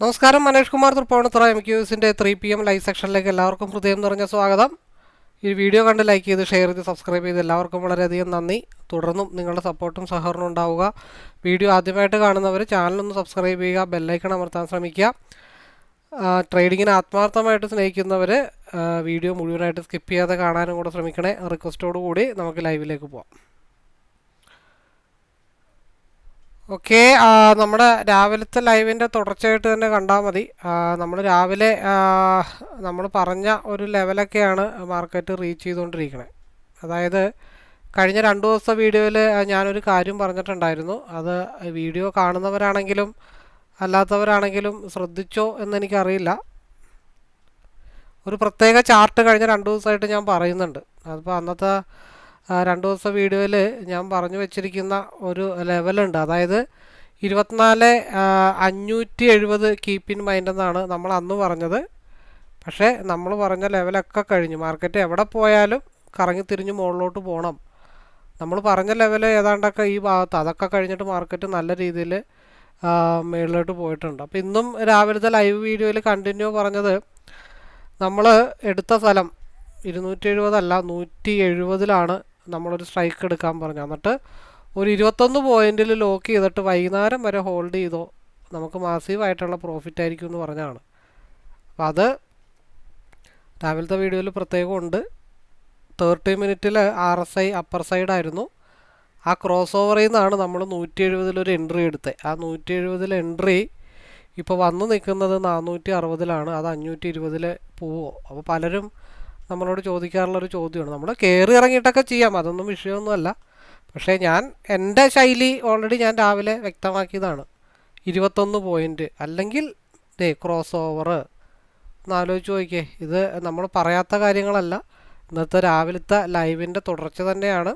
നമസ്കാരം, Manesh Kumar Tripunithura MQസിൻ്റെ 3 PM live സെക്ഷനിലേക്ക് എല്ലാവർക്കും ഹൃദയം നിറഞ്ഞ സ്വാഗതം. ഈ വീഡിയോ കണ്ട് ലൈക്ക് ചെയ്ത് ഷെയർ ചെയ്ത് സബ്സ്ക്രൈബ് ചെയ്ത് എല്ലാവർക്കും വളരെയധികം നന്ദി. തുടർന്നും നിങ്ങളുടെ സപ്പോർട്ടും സഹകരണവും ഉണ്ടാവുക. വീഡിയോ ആദ്യമായിട്ട് കാണുന്നവർ ചാനലൊന്ന് സബ്സ്ക്രൈബ് ചെയ്യുക, ബെല്ലൈക്കൺ അമർത്താൻ ശ്രമിക്കുക. ട്രേഡിങ്ങിനെ ആത്മാർത്ഥമായിട്ട് സ്നേഹിക്കുന്നവർ വീഡിയോ മുഴുവനായിട്ട് സ്കിപ്പ് ചെയ്യാതെ കാണാനും കൂടെ ശ്രമിക്കണേ. റിക്വസ്റ്റോടു കൂടി നമുക്ക് ലൈവിലേക്ക് പോവാം. ഓക്കെ, നമ്മുടെ രാവിലത്തെ ലൈവിൻ്റെ തുടർച്ചയായിട്ട് തന്നെ കണ്ടാൽ മതി. നമ്മൾ രാവിലെ നമ്മൾ പറഞ്ഞ ഒരു ലെവലൊക്കെയാണ് മാർക്കറ്റ് റീച്ച് ചെയ്തുകൊണ്ടിരിക്കുന്നത്. അതായത് കഴിഞ്ഞ 2 ദിവസത്തെ വീഡിയോയിൽ ഞാനൊരു കാര്യം പറഞ്ഞിട്ടുണ്ടായിരുന്നു. അത് വീഡിയോ കാണുന്നവരാണെങ്കിലും അല്ലാത്തവരാണെങ്കിലും ശ്രദ്ധിച്ചോ എന്നെനിക്കറിയില്ല. ഒരു പ്രത്യേക ചാർട്ട് കഴിഞ്ഞ 2 ദിവസമായിട്ട് ഞാൻ പറയുന്നുണ്ട്. അതിപ്പോൾ അന്നത്തെ 2 ദിവസത്തെ വീഡിയോയിൽ ഞാൻ പറഞ്ഞു വെച്ചിരിക്കുന്ന ഒരു ലെവലുണ്ട്. അതായത് 24,570 കീപ്പ് ഇൻ മൈൻഡ് എന്നാണ് നമ്മൾ അന്ന് പറഞ്ഞത്. പക്ഷേ നമ്മൾ പറഞ്ഞ ലെവലൊക്കെ കഴിഞ്ഞു. മാർക്കറ്റ് എവിടെ പോയാലും കറങ്ങി തിരിഞ്ഞ് മുകളിലോട്ട് പോകണം. നമ്മൾ പറഞ്ഞ ലെവൽ ഏതാണ്ടൊക്കെ ഈ ഭാഗത്ത്, അതൊക്കെ കഴിഞ്ഞിട്ട് മാർക്കറ്റ് നല്ല രീതിയിൽ മുകളിലോട്ട് പോയിട്ടുണ്ട്. അപ്പോൾ ഇന്നും രാവിലത്തെ ലൈവ് വീഡിയോയിൽ കണ്ടിന്യൂ പറഞ്ഞത്, നമ്മൾ എടുത്ത സ്ഥലം 270 അല്ല 170-ലാണ് നമ്മളൊരു സ്ട്രൈക്ക് എടുക്കാൻ പറഞ്ഞു. എന്നിട്ട് ഒരു 21 പോയിന്റിൽ ലോക്ക് ചെയ്തിട്ട് വൈകുന്നേരം വരെ ഹോൾഡ് ചെയ്തോ നമുക്ക് മാസീവായിട്ടുള്ള പ്രോഫിറ്റ് ആയിരിക്കും എന്ന് പറഞ്ഞാണ്. അപ്പോൾ അത് രാവിലത്തെ വീഡിയോയിൽ പ്രത്യേകമുണ്ട്. 30 മിനിറ്റിൽ RSI അപ്പർ സൈഡായിരുന്നു. ആ ക്രോസ് ഓവറിൽ നിന്നാണ് നമ്മൾ 170-ഒരു എൻട്രി എടുത്തത്. ആ 170-ൽ എൻട്രി ഇപ്പോൾ വന്നു നിൽക്കുന്നത് 460-ലാണ്. അത് 520-ൽ പോവോ? അപ്പോൾ പലരും നമ്മളോട് ചോദിക്കാറുള്ളൊരു ചോദ്യമാണ്. നമ്മൾ കയറി ഇറങ്ങിയിട്ടൊക്കെ ചെയ്യാം, അതൊന്നും വിഷയമൊന്നുമല്ല. പക്ഷേ എൻ്റെ ശൈലി ഓൾറെഡി ഞാൻ രാവിലെ വ്യക്തമാക്കിയതാണ്. 21 പോയിൻ്റ് അല്ലെങ്കിൽ ക്രോസ് ഓവർ എന്നാലോചിച്ച് നോക്കിയേ. ഇത് നമ്മൾ പറയാത്ത കാര്യങ്ങളല്ല. ഇന്നത്തെ രാവിലത്തെ ലൈവിൻ്റെ തുടർച്ച തന്നെയാണ്.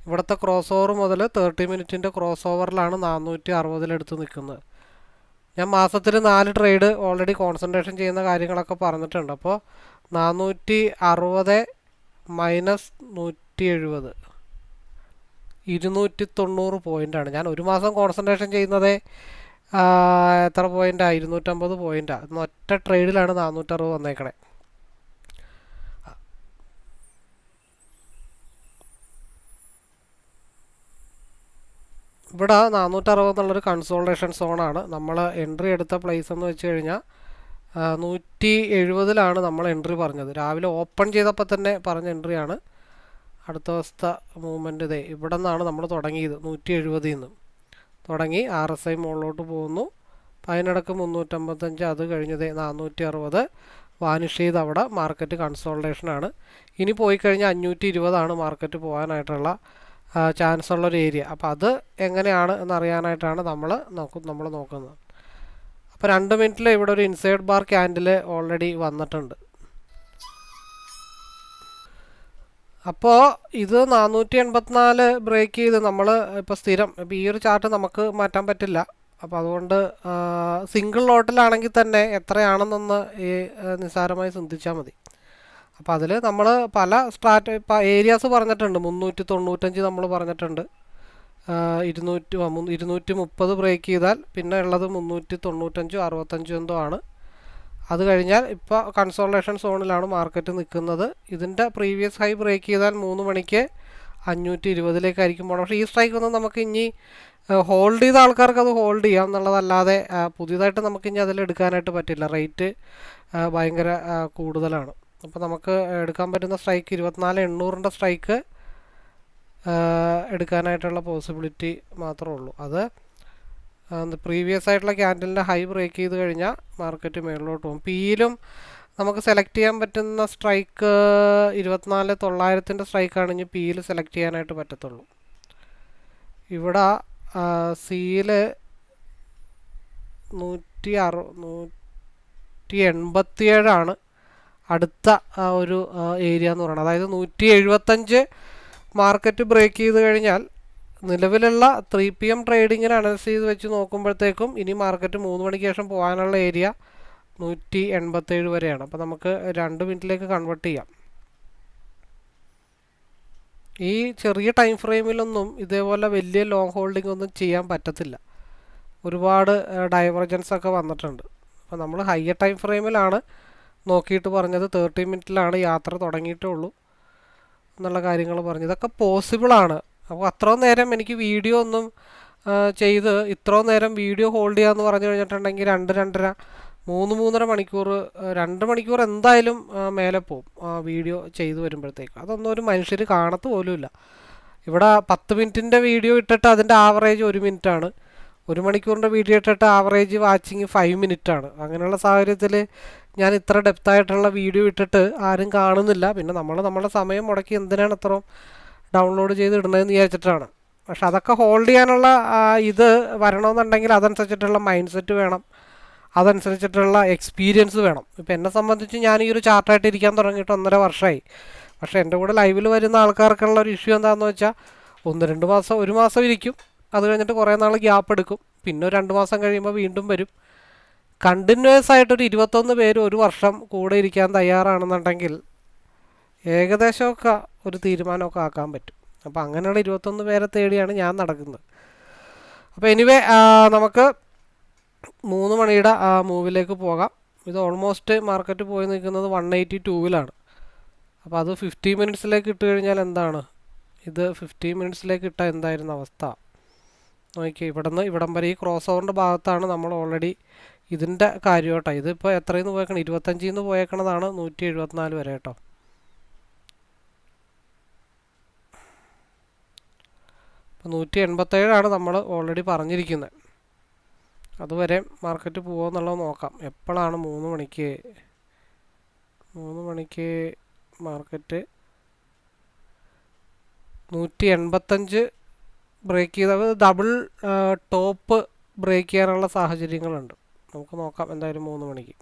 ഇവിടുത്തെ ക്രോസ് ഓവർ മുതൽ 30 മിനിറ്റിൻ്റെ ക്രോസ് ഓവറിലാണ് 460-ലെടുത്ത് നിൽക്കുന്നത്. ഞാൻ മാസത്തിൽ 4 ട്രേഡ് ഓൾറെഡി കോൺസെൻട്രേഷൻ ചെയ്യുന്ന കാര്യങ്ങളൊക്കെ പറഞ്ഞിട്ടുണ്ട്. അപ്പോൾ 460 മൈനസ് 170 290 പോയിൻ്റാണ്. ഞാൻ ഒരു മാസം കോൺസെൻട്രേഷൻ ചെയ്യുന്നത് എത്ര പോയിൻ്റാണ്? 250 പോയിൻ്റാണ്. ഇന്ന് ഒറ്റ ട്രേഡിലാണ് 460 വന്നേക്കണേ. ഇവിടെ 460 എന്നുള്ളൊരു കൺസോൾട്ടേഷൻ സോണാണ്. നമ്മൾ എൻട്രി എടുത്ത പ്ലേസ് എന്ന് വെച്ച് കഴിഞ്ഞാൽ 170-ലാണ് നമ്മൾ എൻട്രി പറഞ്ഞത്. രാവിലെ ഓപ്പൺ ചെയ്തപ്പോൾ തന്നെ പറഞ്ഞ എൻട്രിയാണ്. അടുത്ത ദിവസത്തെ മൂവ്മെൻറ്റ് ഇവിടെ നിന്നാണ് നമ്മൾ തുടങ്ങിയത്. 170-ൽ നിന്ന് തുടങ്ങി RSI മുകളിലോട്ട് പോകുന്നു. അതിനിടക്ക് 355, അത് കഴിഞ്ഞത് 460 വാനിഷ് ചെയ്ത് അവിടെ മാർക്കറ്റ് കൺസോൾട്ടേഷനാണ്. ഇനി പോയി കഴിഞ്ഞാൽ 520-ആണ് മാർക്കറ്റ് പോകാനായിട്ടുള്ള ചാൻസ് ഉള്ളൊരു ഏരിയ. അപ്പോൾ അത് എങ്ങനെയാണ് എന്നറിയാനായിട്ടാണ് നമ്മൾ നോക്കുന്നത്. അപ്പോൾ 2 മിനിറ്റിൽ ഇവിടെ ഒരു ഇൻസൈഡ് ബാർ ക്യാൻഡിൽ ഓൾറെഡി വന്നിട്ടുണ്ട്. അപ്പോൾ ഇത് 484 ബ്രേക്ക് ചെയ്ത് നമ്മൾ ഇപ്പോൾ സ്ഥിരം, ഇപ്പോൾ ഈ ഒരു ചാർട്ട് നമുക്ക് മാറ്റാൻ പറ്റില്ല. അപ്പോൾ അതുകൊണ്ട് സിംഗിൾ ലോട്ടിലാണെങ്കിൽ തന്നെ എത്രയാണെന്നൊന്ന് നിസ്സാരമായി ചിന്തിച്ചാൽ മതി. അപ്പോൾ അതിൽ നമ്മൾ പല ഏരിയാസ് പറഞ്ഞിട്ടുണ്ട്. 395 നമ്മൾ പറഞ്ഞിട്ടുണ്ട്. 230 ബ്രേക്ക് ചെയ്താൽ പിന്നെ ഉള്ളത് 395, 65 എന്തോ ആണ്. അത് കഴിഞ്ഞാൽ ഇപ്പോൾ കൺസോൾട്ടേഷൻ സോണിലാണ് മാർക്കറ്റ് നിൽക്കുന്നത്. ഇതിൻ്റെ പ്രീവിയസ് ഹൈ ബ്രേക്ക് ചെയ്താൽ 3 മണിക്ക് 520-ലേക്കായിരിക്കും പോകണം. പക്ഷേ ഈ സ്ട്രൈക്ക് ഒന്നും നമുക്ക് ഇനി ഹോൾഡ് ചെയ്ത ആൾക്കാർക്ക് അത് ഹോൾഡ് ചെയ്യാം എന്നുള്ളതല്ലാതെ പുതിയതായിട്ട് നമുക്കിനി അതിലെടുക്കാനായിട്ട് പറ്റില്ല. റേറ്റ് ഭയങ്കര കൂടുതലാണ്. അപ്പോൾ നമുക്ക് എടുക്കാൻ പറ്റുന്ന സ്ട്രൈക്ക് 24,800-ൻ്റെ സ്ട്രൈക്ക് എടുക്കാനായിട്ടുള്ള പോസിബിലിറ്റി മാത്രമേ ഉള്ളൂ. അത് പ്രീവിയസ് ആയിട്ടുള്ള ക്യാൻഡലിൻ്റെ ഹൈ ബ്രേക്ക് ചെയ്ത് കഴിഞ്ഞാൽ മാർക്കറ്റ് മേളിലോട്ട് പോകും. പിയിലും നമുക്ക് സെലക്ട് ചെയ്യാൻ പറ്റുന്ന സ്ട്രൈക്ക് 24,900-ൻ്റെ സ്ട്രൈക്കാണ് ഇനി പിയിൽ സെലക്ട് ചെയ്യാനായിട്ട് പറ്റത്തുള്ളൂ. ഇവിടെ സിയിൽ 187-ആണ് അടുത്ത ഒരു ഏരിയ എന്ന് പറയുന്നത്. അതായത് 175 മാർക്കറ്റ് ബ്രേക്ക് ചെയ്ത് കഴിഞ്ഞാൽ നിലവിലുള്ള 3 PM ട്രേഡിങ്ങിന് അനലൈസ് ചെയ്ത് വെച്ച് നോക്കുമ്പോഴത്തേക്കും ഇനി മാർക്കറ്റ് 3 മണിക്ക് ശേഷം പോകാനുള്ള ഏരിയ 187 വരെയാണ്. അപ്പോൾ നമുക്ക് 2 മിനിറ്റിലേക്ക് കൺവേർട്ട് ചെയ്യാം. ഈ ചെറിയ ടൈം ഫ്രെയിമിലൊന്നും ഇതേപോലെ വലിയ ലോങ് ഹോൾഡിംഗ് ഒന്നും ചെയ്യാൻ പറ്റത്തില്ല. ഒരുപാട് ഡൈവർജൻസ് ഒക്കെ വന്നിട്ടുണ്ട്. അപ്പോൾ നമ്മൾ ഹയർ ടൈം ഫ്രെയിമിലാണ് നോക്കിയിട്ട് പറഞ്ഞത്. 30 മിനിറ്റിലാണ് യാത്ര തുടങ്ങിയിട്ടുള്ളൂ എന്നുള്ള കാര്യങ്ങൾ പറഞ്ഞു. ഇതൊക്കെ പോസിബിളാണ്. അപ്പോൾ അത്രയും നേരം എനിക്ക് വീഡിയോ ഒന്നും ചെയ്ത് ഇത്രയും നേരം വീഡിയോ ഹോൾഡ് ചെയ്യാമെന്ന് പറഞ്ഞു കഴിഞ്ഞിട്ടുണ്ടെങ്കിൽ 2-2.5-3 മണിക്കൂർ, 2 മണിക്കൂർ എന്തായാലും മേലെ പോവും വീഡിയോ ചെയ്ത് വരുമ്പോഴത്തേക്ക്. അതൊന്നും ഒരു മനുഷ്യർ കാണത്ത് പോലുമില്ല. ഇവിടെ 10 മിനിറ്റിൻ്റെ വീഡിയോ ഇട്ടിട്ട് അതിൻ്റെ ആവറേജ് 1 മിനിറ്റാണ്. 1 മണിക്കൂറിൻ്റെ വീഡിയോ ഇട്ടിട്ട് ആവറേജ് വാച്ചിങ് 5 മിനിറ്റാണ്. അങ്ങനെയുള്ള സാഹചര്യത്തിൽ ഞാൻ ഇത്ര ഡെപ്തായിട്ടുള്ള വീഡിയോ ഇട്ടിട്ട് ആരും കാണുന്നില്ല. പിന്നെ നമ്മുടെ സമയം മുടക്കി എന്തിനാണ് ഇത്രയും ഡൗൺലോഡ് ചെയ്ത് ഇടണതെന്ന് വിചാരിച്ചിട്ടാണ്. പക്ഷെ അതൊക്കെ ഹോൾഡ് ചെയ്യാനുള്ള ഇത് വരണമെന്നുണ്ടെങ്കിൽ അതനുസരിച്ചിട്ടുള്ള മൈൻഡ് സെറ്റ് വേണം, അതനുസരിച്ചിട്ടുള്ള എക്സ്പീരിയൻസ് വേണം. ഇപ്പോൾ എന്നെ സംബന്ധിച്ച് ഞാൻ ഈ ഒരു ചാർട്ടായിട്ട് ഇരിക്കാൻ തുടങ്ങിയിട്ട് 1.5 വർഷമായി. പക്ഷേ എൻ്റെ കൂടെ ലൈവിൽ വരുന്ന ആൾക്കാർക്കുള്ള ഒരു ഇഷ്യൂ എന്താണെന്ന് വെച്ചാൽ 1-2 മാസം, 1 മാസം ഇരിക്കും, അത് കഴിഞ്ഞിട്ട് കുറേ നാൾ ഗ്യാപ്പ് എടുക്കും, പിന്നെ 2 മാസം കഴിയുമ്പോൾ വീണ്ടും വരും. കണ്ടിന്യൂസ് ആയിട്ടൊരു 21 പേര് 1 വർഷം കൂടെ ഇരിക്കാൻ തയ്യാറാണെന്നുണ്ടെങ്കിൽ ഏകദേശമൊക്കെ ഒരു തീരുമാനമൊക്കെ ആക്കാൻ പറ്റും. അപ്പോൾ അങ്ങനെയുള്ള 21 പേരെ തേടിയാണ് ഞാൻ നടക്കുന്നത്. അപ്പോൾ എനിവേ നമുക്ക് 3 മണിയുടെ മൂവിലേക്ക് പോകാം. ഇത് ഓൾമോസ്റ്റ് മാർക്കറ്റ് പോയി നിൽക്കുന്നത് 182-ലാണ്. അപ്പോൾ അത് 50 മിനിറ്റ്സിലേക്ക് ഇട്ട് കഴിഞ്ഞാൽ എന്താണ്, ഇത് 50 മിനിറ്റ്സിലേക്ക് ഇട്ടാൽ എന്തായിരുന്നു അവസ്ഥ നോക്കി. ഇവിടം വരെ ഈ ക്രോസ് ഓവറിൻ്റെ ഭാഗത്താണ് നമ്മൾ ഓൾറെഡി ഇതിൻ്റെ കാര്യം കേട്ടോ. ഇതിപ്പോൾ എത്രയിൽ നിന്ന് പോയേക്കണം, 25 പോയേക്കണതാണ് 174 വരെ കേട്ടോ. ഇപ്പോൾ 187 നമ്മൾ ഓൾറെഡി പറഞ്ഞിരിക്കുന്നത്. അതുവരെ മാർക്കറ്റ് പോകുമെന്നുള്ളത് നോക്കാം. എപ്പോഴാണ് 3 മണിക്ക് മാർക്കറ്റ് 185 ബ്രേക്ക് ചെയ്ത് ഡബിൾ ടോപ്പ് ബ്രേക്ക് ചെയ്യാനുള്ള സാഹചര്യങ്ങളുണ്ട്. നമുക്ക് നോക്കാം എന്തായാലും 3 മണിക്ക്.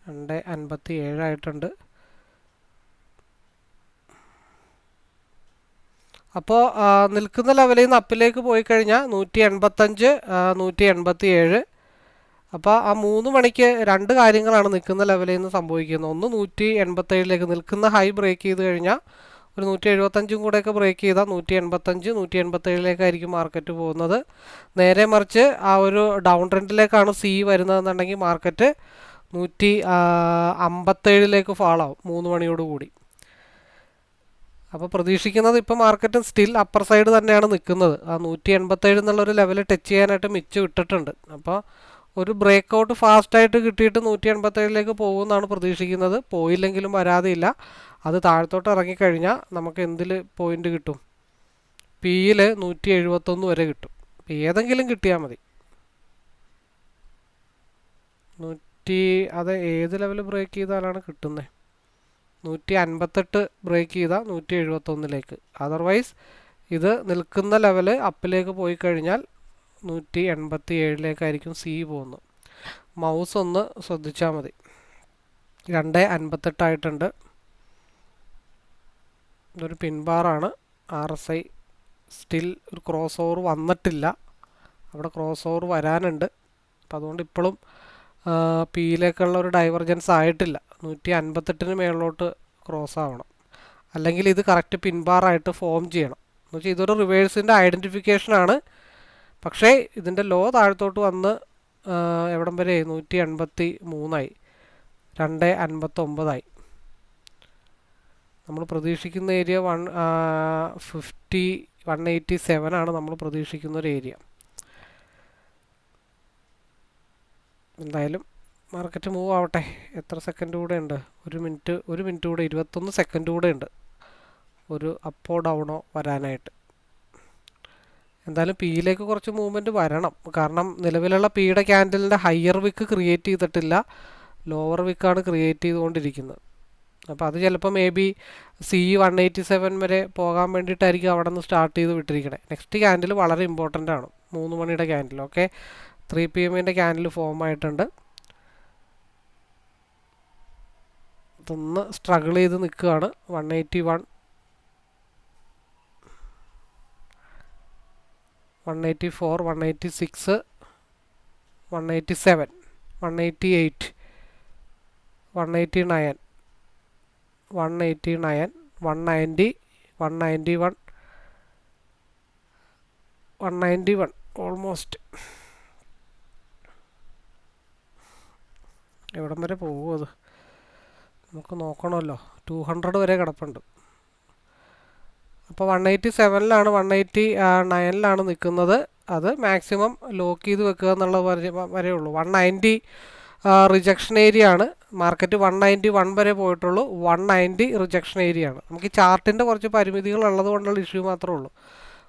രണ്ട് 57 ആയിട്ടുണ്ട്. അപ്പോൾ നിൽക്കുന്ന ലെവലിൽ നിന്ന് അപ്പിലേക്ക് പോയി കഴിഞ്ഞാൽ 185, 187. അപ്പോൾ ആ 3 മണിക്ക് 2 കാര്യങ്ങളാണ് നിൽക്കുന്ന ലെവലിൽ നിന്ന് സംഭവിക്കുന്നത്. ഒന്ന് 187ലേക്ക് നിൽക്കുന്ന ഹൈ ബ്രേക്ക് ചെയ്ത് കഴിഞ്ഞാൽ ഒരു 175 കൂടെയൊക്കെ ബ്രേക്ക് ചെയ്താൽ 185, 187ലേക്കായിരിക്കും മാർക്കറ്റ് പോകുന്നത്. നേരെ മറിച്ച് ആ ഒരു ഡൗൺ ട്രെൻഡിലേക്കാണ് സി വരുന്നതെന്നുണ്ടെങ്കിൽ മാർക്കറ്റ് 157ലേക്ക് ഫാളാവും 3 മണിയോടുകൂടി. അപ്പോൾ പ്രതീക്ഷിക്കുന്നത് ഇപ്പോൾ മാർക്കറ്റ് സ്റ്റിൽ അപ്പർ സൈഡ് തന്നെയാണ് നിൽക്കുന്നത്. ആ 187 എന്നുള്ളൊരു ലെവൽ ടച്ച് ചെയ്യാനായിട്ട് മിച്ചം ഇട്ടിട്ടുണ്ട്. അപ്പോൾ ഒരു ബ്രേക്ക് ഔട്ട് ഫാസ്റ്റായിട്ട് കിട്ടിയിട്ട് 187ലേക്ക് പോകുമെന്നാണ് പ്രതീക്ഷിക്കുന്നത്. പോയില്ലെങ്കിലും വരാതെയില്ല. അത് താഴത്തോട്ട് ഇറങ്ങിക്കഴിഞ്ഞാൽ നമുക്ക് എന്തിൽ പോയിൻ്റ് കിട്ടും, പിയിൽ 171 വരെ കിട്ടും. അപ്പോൾ ഏതെങ്കിലും കിട്ടിയാൽ മതി. അത് ഏത് ലെവൽ ബ്രേക്ക് ചെയ്താലാണ് കിട്ടുന്നത്, 158 ബ്രേക്ക് ചെയ്താൽ 171ലേക്ക്. അതർവൈസ് ഇത് നിൽക്കുന്ന ലെവൽ അപ്പിലേക്ക് പോയി കഴിഞ്ഞാൽ 187ലേക്കായിരിക്കും സി പോകുന്നത്. മൗസ് ഒന്ന് ശ്രദ്ധിച്ചാൽ മതി. 2.58 ആയിട്ടുണ്ട്. ഇതൊരു പിൻബാറാണ്. RSI സ്റ്റിൽ ഒരു ക്രോസ് ഓവർ വന്നിട്ടില്ല. അവിടെ ക്രോസ് ഓവർ വരാനുണ്ട്. അപ്പോൾ അതുകൊണ്ട് ഇപ്പോഴും പിയിലേക്കുള്ള ഒരു ഡൈവർജൻസ് ആയിട്ടില്ല. 158 മേളിലോട്ട് ക്രോസ് ആവണം, അല്ലെങ്കിൽ ഇത് കറക്റ്റ് പിൻബാറായിട്ട് ഫോം ചെയ്യണം. എന്ന് വെച്ചാൽ ഇതൊരു റിവേഴ്സിൻ്റെ ഐഡൻറ്റിഫിക്കേഷനാണ്. പക്ഷേ ഇതിൻ്റെ ലോ താഴത്തോട്ട് വന്ന് എവിടം വരെ 183 259 നമ്മൾ പ്രതീക്ഷിക്കുന്ന ഏരിയ 187 ആണ് നമ്മൾ പ്രതീക്ഷിക്കുന്ന ഒരു ഏരിയ. എന്തായാലും മാർക്കറ്റ് മൂവ് ആവട്ടെ. എത്ര സെക്കൻഡ് കൂടെ ഉണ്ട്, ഒരു മിനിറ്റ് കൂടെ, 21 സെക്കൻഡ് കൂടെ ഉണ്ട് ഒരു അപ്പോ ഡൗണോ വരാനായിട്ട്. എന്തായാലും പിയിലേക്ക് കുറച്ച് മൂവ്മെൻറ്റ് വരണം. കാരണം നിലവിലുള്ള പിയുടെ ക്യാൻഡലിൻ്റെ ഹയർ വിക്ക് ക്രിയേറ്റ് ചെയ്തിട്ടില്ല, ലോവർ വിക്കാണ് ക്രിയേറ്റ് ചെയ്തുകൊണ്ടിരിക്കുന്നത്. അപ്പോൾ അത് ചിലപ്പോൾ മേ ബി സി 187 വരെ പോകാൻ വേണ്ടിയിട്ടായിരിക്കും അവിടെ നിന്ന് സ്റ്റാർട്ട് ചെയ്ത് വിട്ടിരിക്കണേ. നെക്സ്റ്റ് ക്യാൻഡിൽ വളരെ ഇമ്പോർട്ടൻ്റ് ആണ്, 3 മണിയുടെ candle. Okay, 3 PM candle form ആയിട്ടുണ്ട്. ഇതൊന്ന് സ്ട്രഗിൾ ചെയ്ത് നിൽക്കുകയാണ്. 181, 184, 186, 187, 188, 189, 189, 190, 191, 191 ഓൾമോസ്റ്റ്. എവിടം വരെ പോകും അത് നമുക്ക് നോക്കണമല്ലോ. 200 വരെ കിടപ്പുണ്ട്. അപ്പോൾ 187ലാണ് 189ലാണ് നിൽക്കുന്നത്. അത് മാക്സിമം ലോക്ക് ചെയ്ത് വെക്കുക എന്നുള്ള വരെ ഉള്ളൂ. 190 റിജക്ഷൻ ഏരിയ ആണ്. മാർക്കറ്റ് 191 വരെ പോയിട്ടുള്ളൂ. 190 റിജക്ഷൻ ഏരിയ ആണ്. നമുക്ക് ഈ ചാർട്ടിൻ്റെ കുറച്ച് പരിമിതികൾ ഉള്ളത് കൊണ്ടുള്ള ഇഷ്യൂ മാത്രമേ ഉള്ളൂ.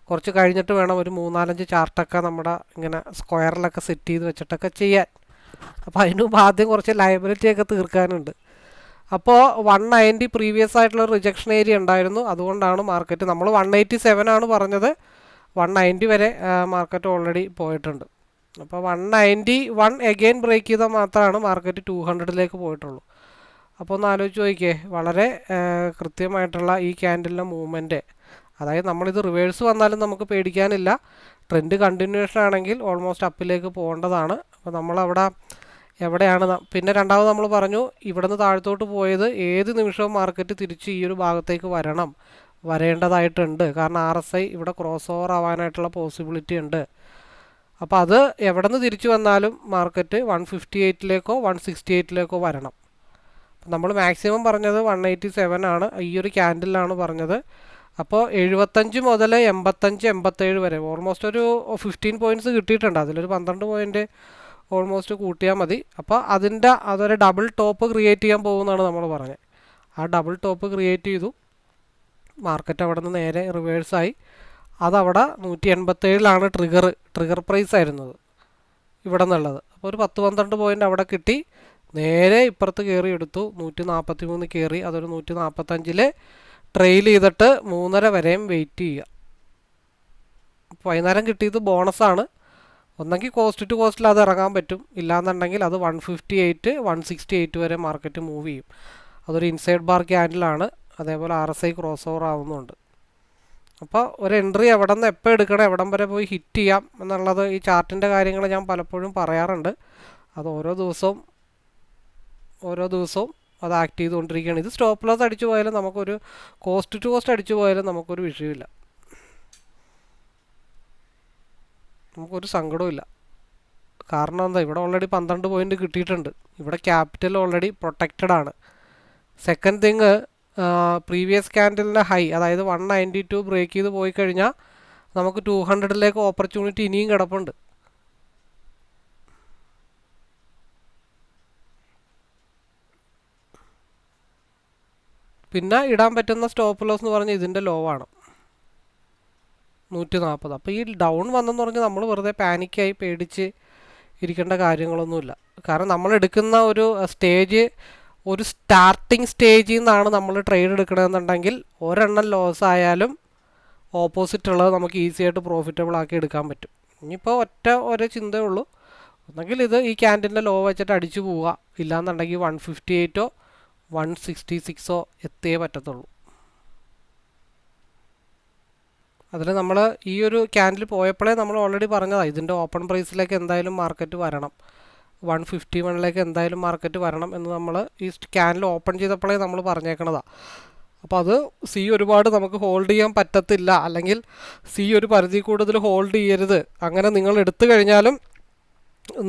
കുറച്ച് കഴിഞ്ഞിട്ട് വേണം ഒരു 3-4 ചാർട്ടൊക്കെ നമ്മുടെ ഇങ്ങനെ സ്ക്വയറിലൊക്കെ സെറ്റ് ചെയ്ത് വെച്ചിട്ടൊക്കെ ചെയ്യാൻ. അപ്പോൾ അതിന് മുമ്പ് ആദ്യം കുറച്ച് ലയബിലിറ്റിയൊക്കെ തീർക്കാനുണ്ട്. അപ്പോൾ 190 പ്രീവിയസ് ആയിട്ടുള്ള റിജക്ഷൻ ഏരിയ ഉണ്ടായിരുന്നു. അതുകൊണ്ടാണ് മാർക്കറ്റ്, നമ്മൾ 187 ആണ് പറഞ്ഞത്, 190 വരെ മാർക്കറ്റ് ഓൾറെഡി പോയിട്ടുണ്ട്. അപ്പോൾ 191 എഗെയിൻ ബ്രേക്ക് ചെയ്താൽ മാത്രമാണ് മാർക്കറ്റ് 200ലേക്ക് പോയിട്ടുള്ളൂ. അപ്പോൾ ഒന്ന് ആലോചിച്ച് നോക്കിയേ, വളരെ കൃത്യമായിട്ടുള്ള ഈ ക്യാൻഡലിൻ്റെ മൂവ്മെൻറ്റ്. അതായത് നമ്മളിത് റിവേഴ്സ് വന്നാലും നമുക്ക് പേടിക്കാനില്ല. ട്രെൻഡ് കണ്ടിന്യൂഷൻ ആണെങ്കിൽ ഓൾമോസ്റ്റ് അപ്പിലേക്ക് പോകേണ്ടതാണ്. അപ്പോൾ നമ്മളവിടെ എവിടെയാണ് പിന്നെ രണ്ടാമത് നമ്മൾ പറഞ്ഞു, ഇവിടെ നിന്ന് താഴത്തോട്ട് പോയത് ഏത് നിമിഷവും മാർക്കറ്റ് തിരിച്ച് ഈ ഒരു ഭാഗത്തേക്ക് വരേണ്ടതായിട്ടുണ്ട്. കാരണം RSI ഇവിടെ ക്രോസ് ഓവർ ആവാനായിട്ടുള്ള പോസിബിലിറ്റി ഉണ്ട്. അപ്പോൾ അത് എവിടെ നിന്ന് തിരിച്ചു വന്നാലും മാർക്കറ്റ് 158ലേക്കോ 168ലേക്കോ വരണം. നമ്മൾ മാക്സിമം പറഞ്ഞത് 187 ആണ്, ഈ ഒരു ക്യാൻഡിലാണ് പറഞ്ഞത്. അപ്പോൾ 75 മുതൽ 85, 87 വരെ ഓൾമോസ്റ്റ് ഒരു 15 പോയിൻറ്റ്സ് കിട്ടിയിട്ടുണ്ട്. അതിലൊരു 12 പോയിൻറ്റ് ഓൾമോസ്റ്റ് കൂട്ടിയാൽ മതി. അപ്പോൾ അതൊരു ഡബിൾ ടോപ്പ് ക്രിയേറ്റ് ചെയ്യാൻ പോകുന്നതാണ് നമ്മൾ പറഞ്ഞത്. ആ ഡബിൾ ടോപ്പ് ക്രിയേറ്റ് ചെയ്തു. മാർക്കറ്റ് അവിടെ നിന്ന് നേരെ റിവേഴ്സായി. അതവിടെ 187ലാണ് ട്രിഗർ പ്രൈസ് ആയിരുന്നത് ഇവിടെ നിന്നുള്ളത്. അപ്പോൾ ഒരു 10-12 പോയിൻ്റ് അവിടെ കിട്ടി. നേരെ ഇപ്പുറത്ത് കയറി എടുത്തു, 143 കയറി. അതൊരു 145 ട്രെയിൽ ചെയ്തിട്ട് 3:30 വരെയും വെയിറ്റ് ചെയ്യുക. അപ്പോൾ വൈകുന്നേരം കിട്ടിയത് ബോണസാണ്. ഒന്നെങ്കിൽ കോസ്റ്റ് ടു കോസ്റ്റിൽ അത് ഇറങ്ങാൻ പറ്റും, ഇല്ലാന്നുണ്ടെങ്കിൽ അത് 158, 168 വരെ മാർക്കറ്റ് മൂവ് ചെയ്യും. അതൊരു ഇൻസൈഡ് ബാർ ക്യാൻഡിലാണ്. അതേപോലെ RSI ക്രോസ് ഓവർ ആവുന്നുണ്ട്. അപ്പോൾ ഒരു എൻട്രി എവിടെ നിന്ന് എപ്പോൾ എടുക്കണം, എവിടം വരെ പോയി ഹിറ്റ് ചെയ്യാം എന്നുള്ളത് ഈ ചാർട്ടിൻ്റെ കാര്യങ്ങൾ ഞാൻ പലപ്പോഴും പറയാറുണ്ട്. അത് ഓരോ ദിവസവും അത് ആക്ട് ചെയ്തുകൊണ്ടിരിക്കുകയാണ്. ഇത് സ്റ്റോപ്പ് ലോസ് അടിച്ചു പോയാലും നമുക്കൊരു കോസ്റ്റ് ടു കോസ്റ്റ് അടിച്ചു പോയാലും നമുക്കൊരു വിഷയമില്ല, നമുക്കൊരു സങ്കടമില്ല. കാരണം എന്താ, ഇവിടെ ഓൾറെഡി 12 പോയിൻ്റ് കിട്ടിയിട്ടുണ്ട്. ഇവിടെ ക്യാപിറ്റൽ ഓൾറെഡി പ്രൊട്ടക്റ്റഡ് ആണ്. സെക്കൻഡ് തിങ്, പ്രീവിയസ് ക്യാൻഡലിൻ്റെ ഹൈ അതായത് 192 ബ്രേക്ക് ചെയ്ത് പോയി കഴിഞ്ഞാൽ നമുക്ക് 200ലേക്ക് ഓപ്പർച്യൂണിറ്റി ഇനിയും കിടപ്പുണ്ട്. പിന്നെ ഇടാൻ പറ്റുന്ന സ്റ്റോപ്പ് ലോസ് എന്ന് പറഞ്ഞാൽ ഇതിൻ്റെ ലോ ആണ് 140. അപ്പോൾ ഈ ഡൗൺ വന്നെന്ന് പറഞ്ഞാൽ നമ്മൾ വെറുതെ പാനിക്കായി പേടിച്ച് ഇരിക്കേണ്ട കാര്യങ്ങളൊന്നുമില്ല. കാരണം നമ്മൾ എടുക്കുന്ന ഒരു സ്റ്റേജ് ഒരു സ്റ്റാർട്ടിങ് സ്റ്റേജിൽ നിന്നാണ് നമ്മൾ ട്രേഡ് എടുക്കണമെന്നുണ്ടെങ്കിൽ ഒരെണ്ണം ലോസ് ആയാലും ഓപ്പോസിറ്റ് ഉള്ളത് നമുക്ക് ഈസി ആയിട്ട് പ്രോഫിറ്റബിൾ ആക്കി എടുക്കാൻ പറ്റും. ഇനിയിപ്പോൾ ഒരു ചിന്തയേ ഉള്ളൂ, ഒന്നെങ്കിൽ ഇത് ഈ ക്യാൻഡിലിൻ്റെ ലോ വെച്ചിട്ട് അടിച്ചു പോവുക, ഇല്ലാന്നുണ്ടെങ്കിൽ 158 166 എത്തിയേ പറ്റത്തുള്ളൂ. അതിൽ നമ്മൾ ഈ ഒരു ക്യാൻഡിൽ പോയപ്പോഴേ നമ്മൾ ഓൾറെഡി പറഞ്ഞതാണ്, ഇതിൻ്റെ ഓപ്പൺ പ്രൈസിലേക്ക് എന്തായാലും മാർക്കറ്റ് വരണം, 151ലേക്ക് എന്തായാലും മാർക്കറ്റ് വരണം എന്ന് നമ്മൾ ഈ ക്യാൻഡിൽ ഓപ്പൺ ചെയ്തപ്പോഴേ നമ്മൾ പറഞ്ഞേക്കണതാണ്. അപ്പോൾ അത് ഒരുപാട് നമുക്ക് ഹോൾഡ് ചെയ്യാൻ പറ്റത്തില്ല, അല്ലെങ്കിൽ ഒരു പരിധി കൂടുതൽ ഹോൾഡ് ചെയ്യരുത്. അങ്ങനെ നിങ്ങൾ എടുത്തു കഴിഞ്ഞാലും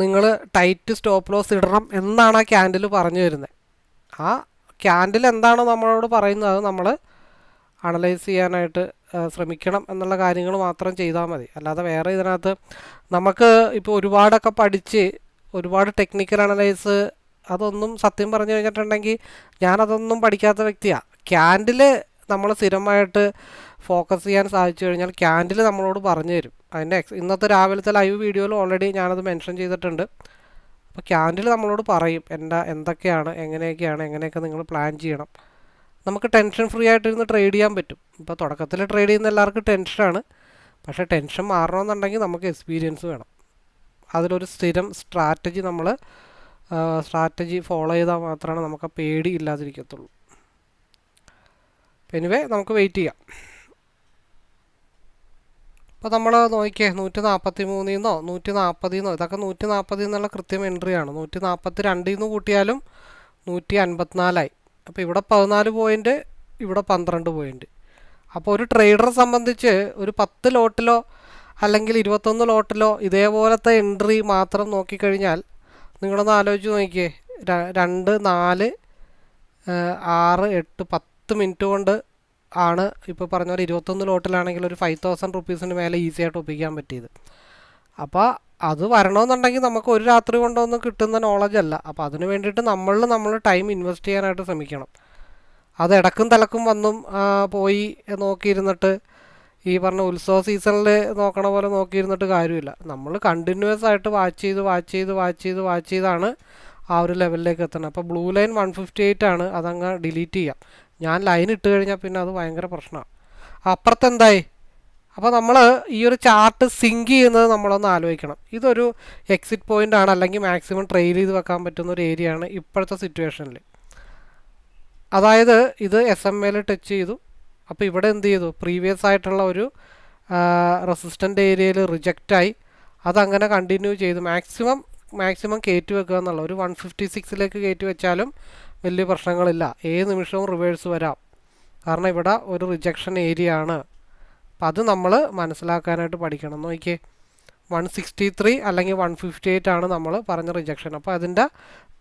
നിങ്ങൾ ടൈറ്റ് സ്റ്റോപ്പ് ലോസ് ഇടണം എന്നാണ് ആ ക്യാൻഡിൽ പറഞ്ഞു തരുന്നത്. ആ ക്യാൻഡിൽ എന്താണോ നമ്മളോട് പറയുന്നത് അത് നമ്മൾ അനലൈസ് ചെയ്യാനായിട്ട് ശ്രമിക്കണം എന്നുള്ള കാര്യങ്ങൾ മാത്രം ചെയ്താൽ മതി. അല്ലാതെ വേറെ ഇതിനകത്ത് നമുക്ക് ഇപ്പോൾ ഒരുപാടൊക്കെ പഠിച്ച് ഒരുപാട് ടെക്നിക്കൽ അനലൈസ് അതൊന്നും സത്യം പറഞ്ഞു കഴിഞ്ഞിട്ടുണ്ടെങ്കിൽ ഞാനതൊന്നും പഠിക്കാത്ത വ്യക്തിയാണ്. ക്യാൻഡിൽ നമ്മൾ സ്ഥിരമായിട്ട് ഫോക്കസ് ചെയ്യാൻ സാധിച്ചു കഴിഞ്ഞാൽ ക്യാൻഡിൽ നമ്മളോട് പറഞ്ഞു തരും. അതിൻ്റെ ഇന്നത്തെ രാവിലത്തെ ലൈവ് വീഡിയോയിൽ ഓൾറെഡി ഞാനത് മെൻഷൻ ചെയ്തിട്ടുണ്ട്. അപ്പോൾ ക്യാൻഡിൽ നമ്മളോട് പറയും എന്തൊക്കെയാണ് എങ്ങനെയൊക്കെ നിങ്ങൾ പ്ലാൻ ചെയ്യണം. നമുക്ക് ടെൻഷൻ ഫ്രീ ആയിട്ടിരുന്ന് ട്രേഡ് ചെയ്യാൻ പറ്റും. ഇപ്പോൾ തുടക്കത്തിൽ ട്രേഡ് ചെയ്യുന്ന എല്ലാവർക്കും ടെൻഷനാണ്. പക്ഷേ ടെൻഷൻ മാറണമെന്നുണ്ടെങ്കിൽ നമുക്ക് എക്സ്പീരിയൻസ് വേണം. അതിലൊരു സ്ഥിരം സ്ട്രാറ്റജി ഫോളോ ചെയ്താൽ മാത്രമാണ് നമുക്ക് ആ പേടി ഇല്ലാതിരിക്കത്തുള്ളൂ. എനിവേ നമുക്ക് വെയിറ്റ് ചെയ്യാം. അപ്പോൾ നമ്മൾ നോക്കിയേ 143 140 ഇതൊക്കെ 140 എന്നുള്ള കൃത്യം എൻട്രിയാണ്. 142 കൂട്ടിയാലും 154ആയി. അപ്പോൾ ഇവിടെ 14 പോയിൻ്റ്, ഇവിടെ 12 പോയിൻ്റ്. അപ്പോൾ ഒരു ട്രേഡറെ സംബന്ധിച്ച് ഒരു 10 ലോട്ടിലോ അല്ലെങ്കിൽ 21 ലോട്ടിലോ ഇതേപോലത്തെ എൻട്രി മാത്രം നോക്കിക്കഴിഞ്ഞാൽ നിങ്ങളൊന്ന് ആലോചിച്ച് നോക്കിയേ, 2, 4, 6, 8, 10 മിനിറ്റ് കൊണ്ട് ആണ് ഇപ്പോൾ പറഞ്ഞ പോലെ 21 ലോട്ടിലാണെങ്കിൽ ഒരു 5000 റുപ്പീസിന് മേലെ ഈസി ആയിട്ട് ഒപ്പിക്കാൻ പറ്റിയത്. അപ്പോൾ അത് വരണമെന്നുണ്ടെങ്കിൽ നമുക്ക് ഒരു രാത്രി കൊണ്ടൊന്നും കിട്ടുന്ന നോളജ് അല്ല. അപ്പോൾ അതിന് വേണ്ടിയിട്ട് നമ്മൾ ടൈം ഇൻവെസ്റ്റ് ചെയ്യാനായിട്ട് ശ്രമിക്കണം. അത് ഇടക്കും തലക്കും വന്നും പോയി നോക്കിയിരുന്നിട്ട് ഈ പറഞ്ഞ ഉത്സവ സീസണിൽ നോക്കണ പോലെ നോക്കിയിരുന്നിട്ട് കാര്യമില്ല. നമ്മൾ കണ്ടിന്യൂസ് ആയിട്ട് വാച്ച് ചെയ്താണ് ആ ഒരു ലെവലിലേക്ക് എത്തണം. അപ്പോൾ ബ്ലൂ ലൈൻ 158 ആണ്, അതങ്ങ് ഡിലീറ്റ് ചെയ്യാം. ഞാൻ ലൈൻ ഇട്ട് കഴിഞ്ഞാൽ പിന്നെ അത് ഭയങ്കര പ്രശ്നമാണ്. അപ്പുറത്തെന്തായി? അപ്പോൾ നമ്മൾ ഈ ഒരു ചാർട്ട് സിങ്ക് ചെയ്യുന്നത് നമ്മളൊന്ന് ആലോചിക്കണം. ഇതൊരു എക്സിറ്റ് പോയിൻ്റ് ആണ്, അല്ലെങ്കിൽ മാക്സിമം ട്രെയിൽ ചെയ്ത് വെക്കാൻ പറ്റുന്ന ഒരു ഏരിയ ആണ് ഇപ്പോഴത്തെ സിറ്റുവേഷനിൽ. അതായത് ഇത് SMA ടച്ച് ചെയ്തു. അപ്പോൾ ഇവിടെ എന്ത് ചെയ്തു? പ്രീവിയസ് ആയിട്ടുള്ള ഒരു റെസിസ്റ്റൻ്റ് ഏരിയയിൽ റിജക്റ്റായി. അതങ്ങനെ കണ്ടിന്യൂ ചെയ്തു. മാക്സിമം കയറ്റി വെക്കുക എന്നുള്ള ഒരു 156ലേക്ക് കയറ്റി വെച്ചാലും വലിയ പ്രശ്നങ്ങളില്ല. ഏത് നിമിഷവും റിവേഴ്സ് വരാം, കാരണം ഇവിടെ ഒരു റിജക്ഷൻ ഏരിയ ആണ്. അപ്പം അത് നമ്മൾ മനസ്സിലാക്കാനായിട്ട് പഠിക്കണം. നോക്കിയേ, 163 അല്ലെങ്കിൽ 158 ആണ് നമ്മൾ പറഞ്ഞ റിജക്ഷൻ. അപ്പോൾ അതിൻ്റെ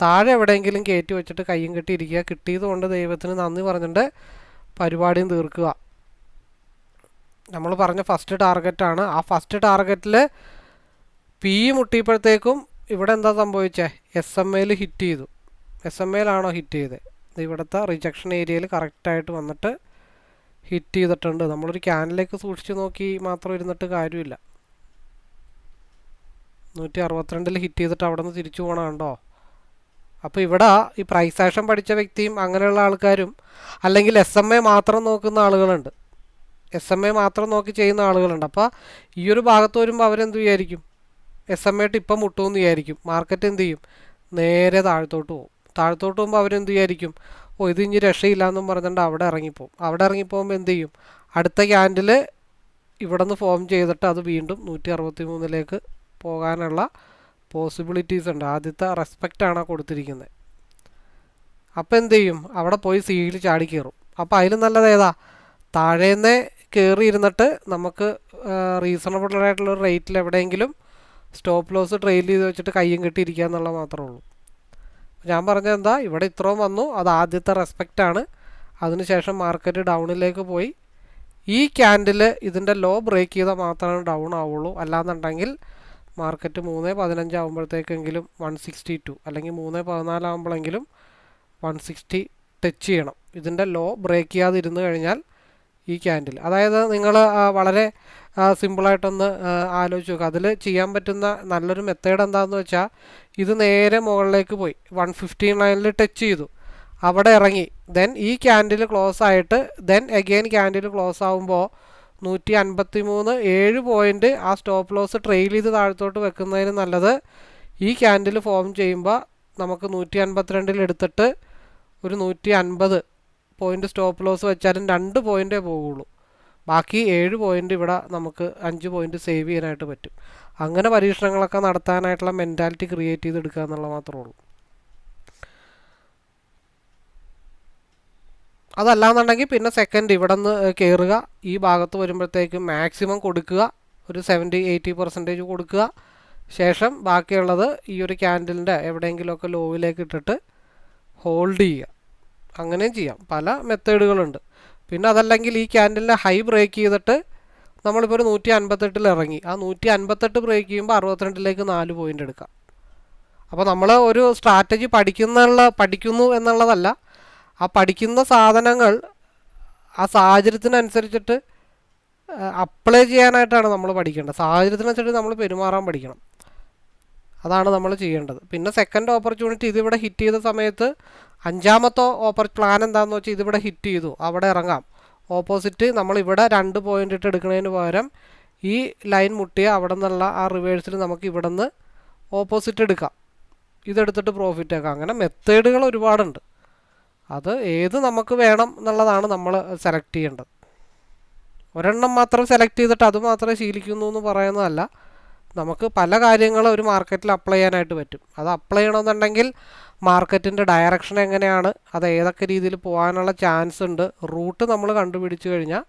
താഴെ എവിടെയെങ്കിലും കയറ്റി വെച്ചിട്ട് കയ്യും കെട്ടിയിരിക്കുക. കിട്ടിയത് കൊണ്ട് ദൈവത്തിന് നന്ദി പറഞ്ഞിട്ട് പരിപാടിയും തീർക്കുക. നമ്മൾ പറഞ്ഞ ഫസ്റ്റ് ടാർഗറ്റാണ്. ആ ഫസ്റ്റ് ടാർഗറ്റിൽ പി മുട്ടിയപ്പോഴത്തേക്കും ഇവിടെ എന്താ സംഭവിച്ചേ? SMA ഹിറ്റ് ചെയ്തു. SMA ഹിറ്റ് ചെയ്തത്? ഇവിടുത്തെ റിജക്ഷൻ ഏരിയയിൽ കറക്റ്റായിട്ട് വന്നിട്ട് ഹിറ്റ് ചെയ്തിട്ടുണ്ട്. നമ്മളൊരു ക്യാനിലേക്ക് സൂക്ഷിച്ച് നോക്കി മാത്രം ഇരുന്നിട്ട് കാര്യമില്ല. 162 ഹിറ്റ് ചെയ്തിട്ട് അവിടെ നിന്ന് തിരിച്ചു പോകണമുണ്ടോ? അപ്പോൾ ഇവിടെ ഈ പ്രൈസ് ആക്ഷൻ പഠിച്ച വ്യക്തിയും അങ്ങനെയുള്ള ആൾക്കാരും, അല്ലെങ്കിൽ SMA മാത്രം നോക്കുന്ന ആളുകളുണ്ട്. SMA മാത്രം നോക്കി ചെയ്യുന്ന ആളുകളുണ്ട്. അപ്പോൾ ഈ ഒരു ഭാഗത്ത് വരുമ്പോൾ അവരെന്ത് വിചാരിക്കും? SMA ഇപ്പം മുട്ടുമെന്ന് വിചാരിക്കും. മാർക്കറ്റ് എന്ത് ചെയ്യും? നേരെ താഴത്തോട്ട് പോകും. താഴത്തോട്ട് പോകുമ്പോൾ അവരെന്ത് വിചാരിക്കും? ഇത് ഇനി രക്ഷയില്ലാന്നും പറഞ്ഞിട്ട് അവിടെ ഇറങ്ങിപ്പോവും. അവിടെ ഇറങ്ങിപ്പോകുമ്പോൾ എന്ത് ചെയ്യും? അടുത്ത ക്യാൻഡിൽ ഇവിടെ നിന്ന് ഫോം ചെയ്തിട്ട് അത് വീണ്ടും 163ലേക്ക് പോകാനുള്ള പോസിബിലിറ്റീസ് ഉണ്ട്. ആദ്യത്തെ റെസ്പെക്റ്റാണ് കൊടുത്തിരിക്കുന്നത്. അപ്പോൾ എന്ത് ചെയ്യും? അവിടെ പോയി സീൽ ചാടി കയറും. അപ്പോൾ അതിൽ നല്ലത് ഏതാ? താഴേന്നേ കയറി ഇരുന്നിട്ട് നമുക്ക് റീസണബിൾ ആയിട്ടുള്ളൊരു റേറ്റിൽ എവിടെയെങ്കിലും സ്റ്റോപ്പ് ലോസ് ട്രെയിൽ ചെയ്ത് വെച്ചിട്ട് കയ്യും കെട്ടിയിരിക്കുക എന്നുള്ളത് മാത്രമേ ഉള്ളൂ. ഞാൻ പറഞ്ഞത് എന്താ? ഇവിടെ ഇത്രയും വന്നു, അത് ആദ്യത്തെ റെസ്പെക്റ്റാണ്. അതിനുശേഷം മാർക്കറ്റ് ഡൗണിലേക്ക് പോയി. ഈ ക്യാൻഡിൽ ഇതിൻ്റെ ലോ ബ്രേക്ക് ചെയ്താൽ മാത്രമേ ഡൗൺ ആവുള്ളൂ. അല്ലാന്നുണ്ടെങ്കിൽ മാർക്കറ്റ് 3.15 ആകുമ്പോഴത്തേക്കെങ്കിലും 162 അല്ലെങ്കിൽ 3.14 ആകുമ്പോഴെങ്കിലും 160 ടച്ച് ചെയ്യണം. ഇതിൻ്റെ ലോ ബ്രേക്ക് ചെയ്യാതെ ഇരുന്ന് കഴിഞ്ഞാൽ ഈ ക്യാൻഡിൽ, അതായത് നിങ്ങൾ വളരെ സിമ്പിളായിട്ടൊന്ന് ആലോചിച്ച് നോക്കുക. അതിൽ ചെയ്യാൻ പറ്റുന്ന നല്ലൊരു മെത്തേഡ് എന്താണെന്ന് വെച്ചാൽ, ഇത് നേരെ മുകളിലേക്ക് പോയി 159 ടച്ച് ചെയ്തു, അവിടെ ഇറങ്ങി, ദെൻ ഈ ക്യാൻഡിൽ ക്ലോസ് ആയിട്ട് ദെൻ അഗെയിൻ ക്യാൻഡിൽ ക്ലോസ് ആകുമ്പോൾ 153.7 പോയിൻ്റ് ആ സ്റ്റോപ്പ് ലോസ് ട്രെയിൽ ചെയ്ത് താഴത്തോട്ട് വെക്കുന്നതിന് നല്ലത് ഈ ക്യാൻഡിൽ ഫോം ചെയ്യുമ്പോൾ നമുക്ക് 152 എടുത്തിട്ട് ഒരു 150 പോയിൻ്റ് സ്റ്റോപ്പ് ലോസ് വെച്ചാലും 2 പോയിൻ്റേ പോകുള്ളൂ. ബാക്കി 7 പോയിൻ്റ് ഇവിടെ നമുക്ക് 5 പോയിൻ്റ് സേവ് ചെയ്യാനായിട്ട് പറ്റും. അങ്ങനെ പരീക്ഷണങ്ങളൊക്കെ നടത്താനായിട്ടുള്ള മെൻറ്റാലിറ്റി ക്രിയേറ്റ് ചെയ്തെടുക്കുക എന്നുള്ളത് മാത്രമേ ഉള്ളൂ. അതല്ലാന്നുണ്ടെങ്കിൽ പിന്നെ സെക്കൻഡ് ഇവിടെ നിന്ന് കയറുക, ഈ ഭാഗത്ത് വരുമ്പോഴത്തേക്കും മാക്സിമം കൊടുക്കുക, ഒരു 70-80% കൊടുക്കുക. ശേഷം ബാക്കിയുള്ളത് ഈ ഒരു ക്യാൻഡിലിൻ്റെ എവിടെയെങ്കിലുമൊക്കെ ലോവിലേക്ക് ഇട്ടിട്ട് ഹോൾഡ് ചെയ്യുക. അങ്ങനെയും ചെയ്യാം. പല മെത്തേഡുകളുണ്ട്. പിന്നെ അതല്ലെങ്കിൽ ഈ ക്യാൻഡിലിൻ്റെ ഹൈ ബ്രേക്ക് ചെയ്തിട്ട് നമ്മളിപ്പോൾ ഒരു 158 ഇറങ്ങി, ആ 158 ബ്രേക്ക് ചെയ്യുമ്പോൾ 62ലേക്ക് 4 പോയിൻ്റ് എടുക്കാം. അപ്പോൾ നമ്മൾ ഒരു സ്ട്രാറ്റജി പഠിക്കുന്നു എന്നുള്ളതല്ല, ആ പഠിക്കുന്ന സാധനങ്ങൾ ആ സാഹചര്യത്തിനനുസരിച്ചിട്ട് അപ്ലൈ ചെയ്യാനായിട്ടാണ് നമ്മൾ പഠിക്കേണ്ടത്. സാഹചര്യത്തിനനുസരിച്ച് നമ്മൾ പെരുമാറാൻ പഠിക്കണം. അതാണ് നമ്മൾ ചെയ്യേണ്ടത്. പിന്നെ സെക്കൻഡ് ഓപ്പർച്യൂണിറ്റി ഇതിവിടെ ഹിറ്റ് ചെയ്ത സമയത്ത് അഞ്ചാമത്തെ പ്ലാൻ എന്താണെന്ന് വെച്ചാൽ ഇതിവിടെ ഹിറ്റ് ചെയ്തു, അവിടെ ഇറങ്ങാം. ഓപ്പോസിറ്റ് നമ്മളിവിടെ 2 പോയിൻ്റ് ഇട്ട് എടുക്കുന്നതിന് പകരം ഈ ലൈൻ മുട്ടിയ അവിടെ നിന്നുള്ള ആ റിവേഴ്സിൽ നമുക്ക് ഇവിടെ നിന്ന് ഓപ്പോസിറ്റ് എടുക്കാം, ഇതെടുത്തിട്ട് പ്രോഫിറ്റ് ആക്കാം. അങ്ങനെ മെത്തേഡുകൾ ഒരുപാടുണ്ട്. അത് ഏത് നമുക്ക് വേണം എന്നുള്ളതാണ് നമ്മൾ സെലക്ട് ചെയ്യേണ്ടത്. ഒരെണ്ണം മാത്രം സെലക്ട് ചെയ്തിട്ട് അത് മാത്രമേ ശീലിക്കുന്നു എന്ന് പറയുന്നതല്ല. നമുക്ക് പല കാര്യങ്ങളും ഒരു മാർക്കറ്റിൽ അപ്ലൈ ചെയ്യാനായിട്ട് പറ്റും. അത് അപ്ലൈ ചെയ്യണമെന്നുണ്ടെങ്കിൽ മാർക്കറ്റിൻ്റെ ഡയറക്ഷൻ എങ്ങനെയാണ്, അത് ഏതൊക്കെ രീതിയിൽ പോകാനുള്ള ചാൻസ് ഉണ്ട്, റൂട്ട് നമ്മൾ കണ്ടുപിടിച്ച് കഴിഞ്ഞാൽ